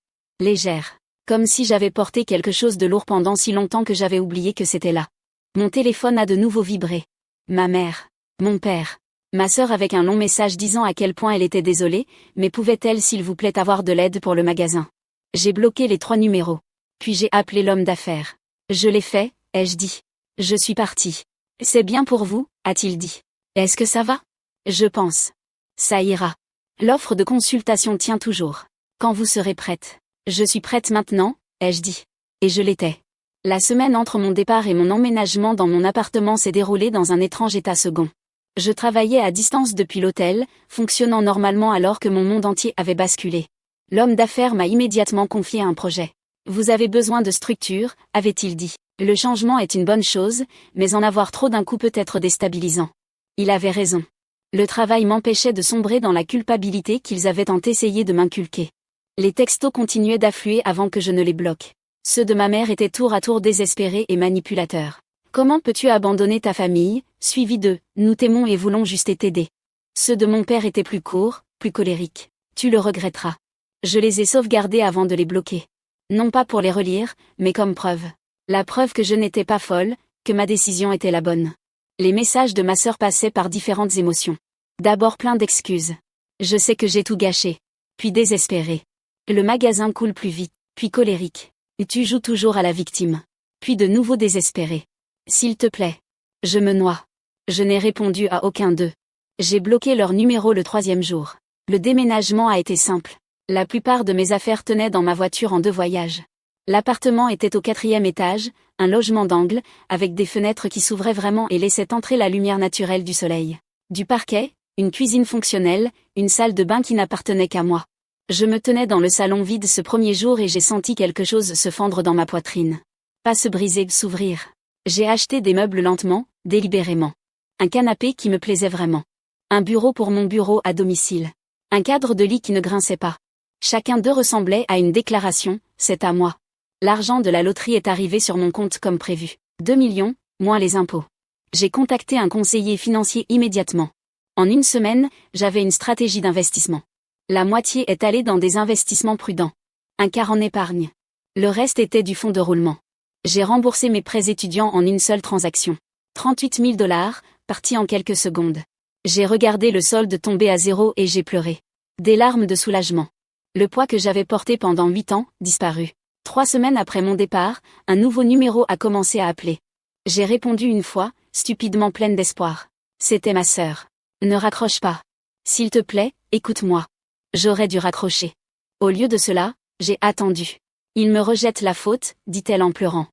légère. Comme si j'avais porté quelque chose de lourd pendant si longtemps que j'avais oublié que c'était là. Mon téléphone a de nouveau vibré. Ma mère. Mon père. Ma sœur avec un long message disant à quel point elle était désolée, mais pouvait-elle s'il vous plaît avoir de l'aide pour le magasin? J'ai bloqué les 3 numéros. Puis j'ai appelé l'homme d'affaires. Je l'ai fait, ai-je dit. Je suis partie. C'est bien pour vous, a-t-il dit. Est-ce que ça va? Je pense. Ça ira. L'offre de consultation tient toujours. Quand vous serez prête. Je suis prête maintenant, ai-je dit. Et je l'étais. La semaine entre mon départ et mon emménagement dans mon appartement s'est déroulée dans un étrange état second. Je travaillais à distance depuis l'hôtel, fonctionnant normalement alors que mon monde entier avait basculé. L'homme d'affaires m'a immédiatement confié un projet. Vous avez besoin de structure, avait-il dit. Le changement est une bonne chose, mais en avoir trop d'un coup peut être déstabilisant. Il avait raison. Le travail m'empêchait de sombrer dans la culpabilité qu'ils avaient tant essayé de m'inculquer. Les textos continuaient d'affluer avant que je ne les bloque. Ceux de ma mère étaient tour à tour désespérés et manipulateurs. Comment peux-tu abandonner ta famille, suivi de « Nous t'aimons et voulons juste t'aider ». Ceux de mon père étaient plus courts, plus colériques. Tu le regretteras. Je les ai sauvegardés avant de les bloquer. Non pas pour les relire, mais comme preuve. La preuve que je n'étais pas folle, que ma décision était la bonne. Les messages de ma sœur passaient par différentes émotions. D'abord plein d'excuses. Je sais que j'ai tout gâché. Puis désespéré. Le magasin coule plus vite, puis colérique. Tu joues toujours à la victime. Puis de nouveau désespéré. S'il te plaît. Je me noie. Je n'ai répondu à aucun d'eux. J'ai bloqué leur numéro le 3e jour. Le déménagement a été simple. La plupart de mes affaires tenaient dans ma voiture en 2 voyages. L'appartement était au 4e étage, un logement d'angle, avec des fenêtres qui s'ouvraient vraiment et laissaient entrer la lumière naturelle du soleil. Du parquet, une cuisine fonctionnelle, une salle de bain qui n'appartenait qu'à moi. Je me tenais dans le salon vide ce premier jour et j'ai senti quelque chose se fendre dans ma poitrine. Pas se briser, s'ouvrir. J'ai acheté des meubles lentement, délibérément. Un canapé qui me plaisait vraiment. Un bureau pour mon bureau à domicile. Un cadre de lit qui ne grinçait pas. Chacun d'eux ressemblait à une déclaration, c'est à moi. L'argent de la loterie est arrivé sur mon compte comme prévu. 2 millions, moins les impôts. J'ai contacté un conseiller financier immédiatement. En une semaine, j'avais une stratégie d'investissement. La moitié est allée dans des investissements prudents. Un quart en épargne. Le reste était du fonds de roulement. J'ai remboursé mes prêts étudiants en une seule transaction. 38 000 $, partis en quelques secondes. J'ai regardé le solde tomber à zéro et j'ai pleuré. Des larmes de soulagement. Le poids que j'avais porté pendant 8 ans, disparu. 3 semaines après mon départ, un nouveau numéro a commencé à appeler. J'ai répondu une fois, stupidement pleine d'espoir. C'était ma sœur. Ne raccroche pas. S'il te plaît, écoute-moi. J'aurais dû raccrocher. Au lieu de cela, j'ai attendu. Ils me rejettent la faute, dit-elle en pleurant.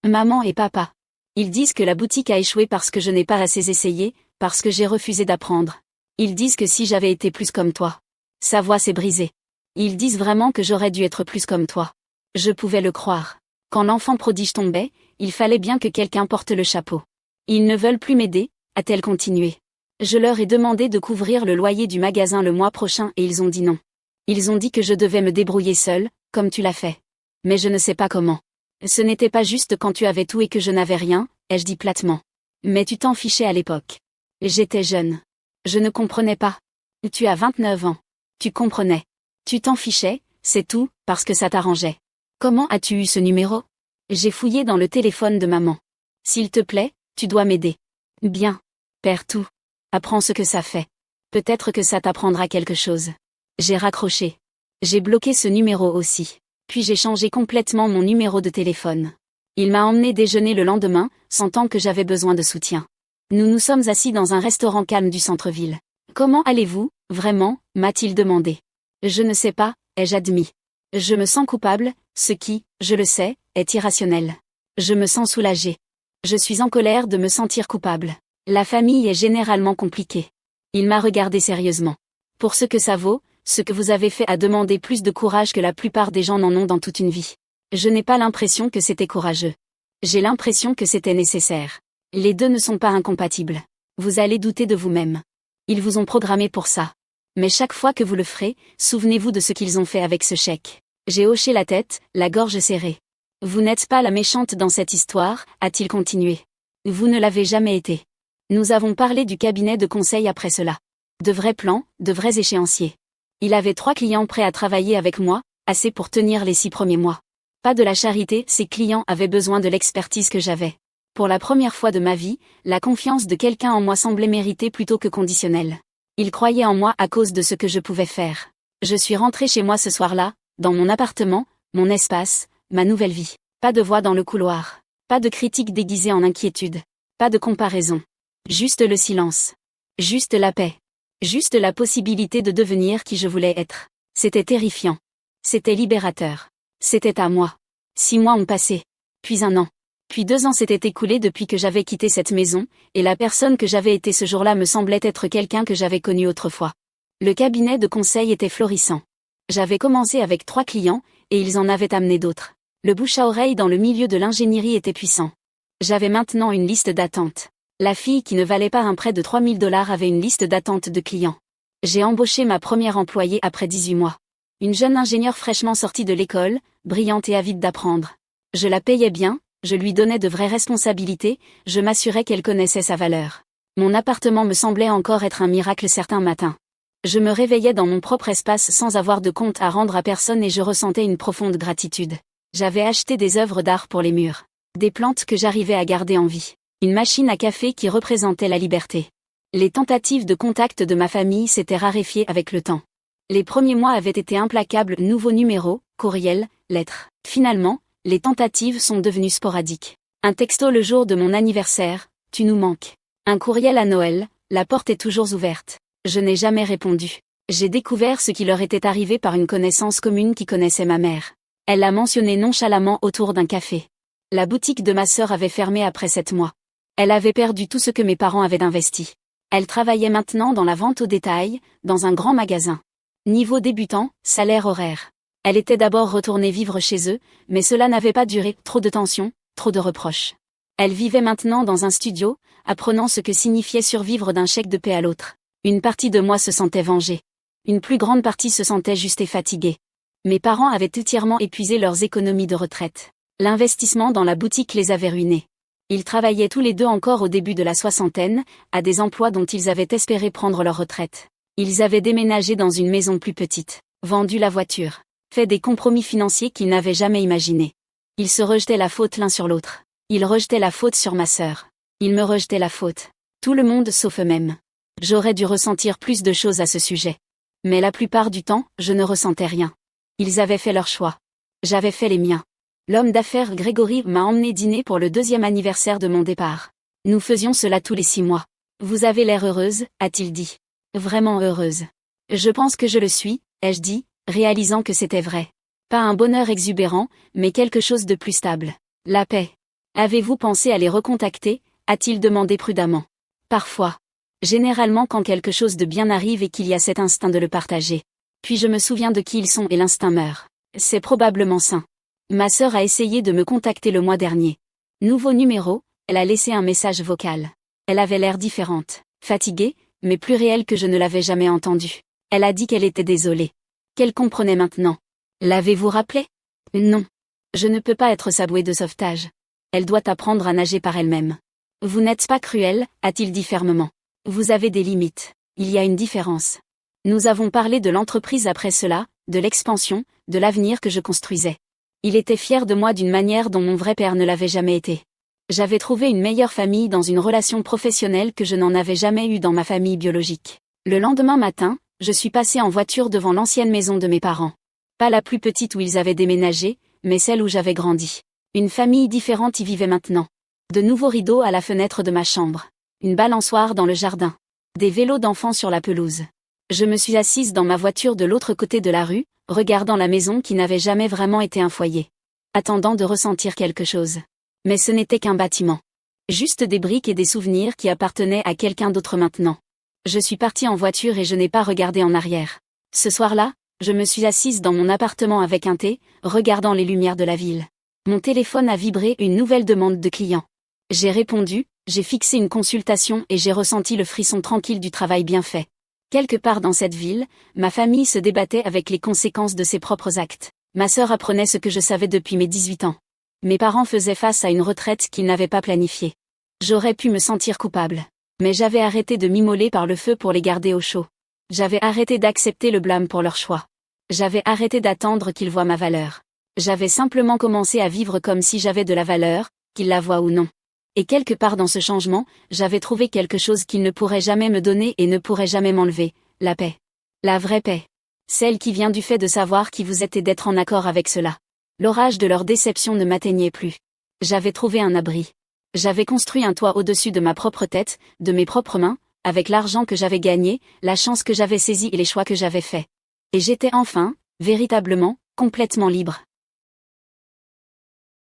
Maman et papa. Ils disent que la boutique a échoué parce que je n'ai pas assez essayé, parce que j'ai refusé d'apprendre. Ils disent que si j'avais été plus comme toi. Sa voix s'est brisée. Ils disent vraiment que j'aurais dû être plus comme toi. Je pouvais le croire. Quand l'enfant prodige tombait, il fallait bien que quelqu'un porte le chapeau. Ils ne veulent plus m'aider, a-t-elle continué. Je leur ai demandé de couvrir le loyer du magasin le mois prochain et ils ont dit non. Ils ont dit que je devais me débrouiller seule, comme tu l'as fait. Mais je ne sais pas comment. Ce n'était pas juste quand tu avais tout et que je n'avais rien, ai-je dit platement. Mais tu t'en fichais à l'époque. J'étais jeune. Je ne comprenais pas. Tu as 29 ans. Tu comprenais. Tu t'en fichais, c'est tout, parce que ça t'arrangeait. Comment as-tu eu ce numéro? J'ai fouillé dans le téléphone de maman. S'il te plaît, tu dois m'aider. Bien. Perds tout. Apprends ce que ça fait. Peut-être que ça t'apprendra quelque chose. J'ai raccroché. J'ai bloqué ce numéro aussi. Puis j'ai changé complètement mon numéro de téléphone. Il m'a emmené déjeuner le lendemain, sentant que j'avais besoin de soutien. Nous nous sommes assis dans un restaurant calme du centre-ville. Comment allez-vous, vraiment, m'a-t-il demandé. Je ne sais pas, ai-je admis. Je me sens coupable, ce qui, je le sais, est irrationnel. Je me sens soulagée. Je suis en colère de me sentir coupable. La famille est généralement compliquée. Il m'a regardé sérieusement. Pour ce que ça vaut, ce que vous avez fait a demandé plus de courage que la plupart des gens n'en ont dans toute une vie. Je n'ai pas l'impression que c'était courageux. J'ai l'impression que c'était nécessaire. Les deux ne sont pas incompatibles. Vous allez douter de vous-même. Ils vous ont programmé pour ça. Mais chaque fois que vous le ferez, souvenez-vous de ce qu'ils ont fait avec ce chèque. J'ai hoché la tête, la gorge serrée. Vous n'êtes pas la méchante dans cette histoire, a-t-il continué. Vous ne l'avez jamais été. Nous avons parlé du cabinet de conseil après cela. De vrais plans, de vrais échéanciers. Il avait 3 clients prêts à travailler avec moi, assez pour tenir les 6 premiers mois. Pas de la charité, ces clients avaient besoin de l'expertise que j'avais. Pour la première fois de ma vie, la confiance de quelqu'un en moi semblait méritée plutôt que conditionnelle. Il croyait en moi à cause de ce que je pouvais faire. Je suis rentrée chez moi ce soir-là, dans mon appartement, mon espace, ma nouvelle vie. Pas de voix dans le couloir. Pas de critique déguisée en inquiétude. Pas de comparaison. Juste le silence. Juste la paix. Juste la possibilité de devenir qui je voulais être. C'était terrifiant. C'était libérateur. C'était à moi. 6 mois ont passé. Puis 1 an. Puis 2 ans s'étaient écoulés depuis que j'avais quitté cette maison, et la personne que j'avais été ce jour-là me semblait être quelqu'un que j'avais connu autrefois. Le cabinet de conseil était florissant. J'avais commencé avec 3 clients, et ils en avaient amené d'autres. Le bouche à oreille dans le milieu de l'ingénierie était puissant. J'avais maintenant une liste d'attente. La fille qui ne valait pas un prêt de 3 000 $ avait une liste d'attente de clients. J'ai embauché ma première employée après 18 mois. Une jeune ingénieure fraîchement sortie de l'école, brillante et avide d'apprendre. Je la payais bien, je lui donnais de vraies responsabilités, je m'assurais qu'elle connaissait sa valeur. Mon appartement me semblait encore être un miracle certains matins. Je me réveillais dans mon propre espace sans avoir de compte à rendre à personne et je ressentais une profonde gratitude. J'avais acheté des œuvres d'art pour les murs. Des plantes que j'arrivais à garder en vie. Une machine à café qui représentait la liberté. Les tentatives de contact de ma famille s'étaient raréfiées avec le temps. Les premiers mois avaient été implacables, nouveaux numéros, courriels, lettres. Finalement, les tentatives sont devenues sporadiques. Un texto le jour de mon anniversaire, tu nous manques. Un courriel à Noël, la porte est toujours ouverte. Je n'ai jamais répondu. J'ai découvert ce qui leur était arrivé par une connaissance commune qui connaissait ma mère. Elle l'a mentionné nonchalamment autour d'un café. La boutique de ma sœur avait fermé après 7 mois. Elle avait perdu tout ce que mes parents avaient investi. Elle travaillait maintenant dans la vente au détail, dans un grand magasin. Niveau débutant, salaire horaire. Elle était d'abord retournée vivre chez eux, mais cela n'avait pas duré, trop de tensions, trop de reproches. Elle vivait maintenant dans un studio, apprenant ce que signifiait survivre d'un chèque de paie à l'autre. Une partie de moi se sentait vengée. Une plus grande partie se sentait juste et fatiguée. Mes parents avaient entièrement épuisé leurs économies de retraite. L'investissement dans la boutique les avait ruinés. Ils travaillaient tous les deux encore au début de la soixantaine, à des emplois dont ils avaient espéré prendre leur retraite. Ils avaient déménagé dans une maison plus petite, vendu la voiture, fait des compromis financiers qu'ils n'avaient jamais imaginés. Ils se rejetaient la faute l'un sur l'autre. Ils rejetaient la faute sur ma sœur. Ils me rejetaient la faute. Tout le monde sauf eux-mêmes. J'aurais dû ressentir plus de choses à ce sujet. Mais la plupart du temps, je ne ressentais rien. Ils avaient fait leur choix. J'avais fait les miens. L'homme d'affaires Grégory m'a emmené dîner pour le 2e anniversaire de mon départ. Nous faisions cela tous les 6 mois. Vous avez l'air heureuse, a-t-il dit. Vraiment heureuse. Je pense que je le suis, ai-je dit, réalisant que c'était vrai. Pas un bonheur exubérant, mais quelque chose de plus stable. La paix. Avez-vous pensé à les recontacter, a-t-il demandé prudemment. Parfois. Généralement quand quelque chose de bien arrive et qu'il y a cet instinct de le partager. Puis je me souviens de qui ils sont et l'instinct meurt. C'est probablement sain. Ma sœur a essayé de me contacter le mois dernier. Nouveau numéro, elle a laissé un message vocal. Elle avait l'air différente, fatiguée, mais plus réelle que je ne l'avais jamais entendue. Elle a dit qu'elle était désolée. Qu'elle comprenait maintenant. L'avez-vous rappelé? Non. Je ne peux pas être sa bouée de sauvetage. Elle doit apprendre à nager par elle-même. Vous n'êtes pas cruel, a-t-il dit fermement. Vous avez des limites. Il y a une différence. Nous avons parlé de l'entreprise après cela, de l'expansion, de l'avenir que je construisais. Il était fier de moi d'une manière dont mon vrai père ne l'avait jamais été. J'avais trouvé une meilleure famille dans une relation professionnelle que je n'en avais jamais eue dans ma famille biologique. Le lendemain matin, je suis passé en voiture devant l'ancienne maison de mes parents. Pas la plus petite où ils avaient déménagé, mais celle où j'avais grandi. Une famille différente y vivait maintenant. De nouveaux rideaux à la fenêtre de ma chambre. Une balançoire dans le jardin. Des vélos d'enfants sur la pelouse. Je me suis assise dans ma voiture de l'autre côté de la rue, regardant la maison qui n'avait jamais vraiment été un foyer. Attendant de ressentir quelque chose. Mais ce n'était qu'un bâtiment. Juste des briques et des souvenirs qui appartenaient à quelqu'un d'autre maintenant. Je suis partie en voiture et je n'ai pas regardé en arrière. Ce soir-là, je me suis assise dans mon appartement avec un thé, regardant les lumières de la ville. Mon téléphone a vibré une nouvelle demande de client. J'ai répondu, j'ai fixé une consultation et j'ai ressenti le frisson tranquille du travail bien fait. Quelque part dans cette ville, ma famille se débattait avec les conséquences de ses propres actes. Ma sœur apprenait ce que je savais depuis mes 18 ans. Mes parents faisaient face à une retraite qu'ils n'avaient pas planifiée. J'aurais pu me sentir coupable. Mais j'avais arrêté de m'immoler par le feu pour les garder au chaud. J'avais arrêté d'accepter le blâme pour leur choix. J'avais arrêté d'attendre qu'ils voient ma valeur. J'avais simplement commencé à vivre comme si j'avais de la valeur, qu'ils la voient ou non. Et quelque part dans ce changement, j'avais trouvé quelque chose qu'ils ne pourraient jamais me donner et ne pourraient jamais m'enlever, la paix. La vraie paix. Celle qui vient du fait de savoir qui vous êtes et d'être en accord avec cela. L'orage de leur déception ne m'atteignait plus. J'avais trouvé un abri. J'avais construit un toit au-dessus de ma propre tête, de mes propres mains, avec l'argent que j'avais gagné, la chance que j'avais saisie et les choix que j'avais faits. Et j'étais enfin, véritablement, complètement libre.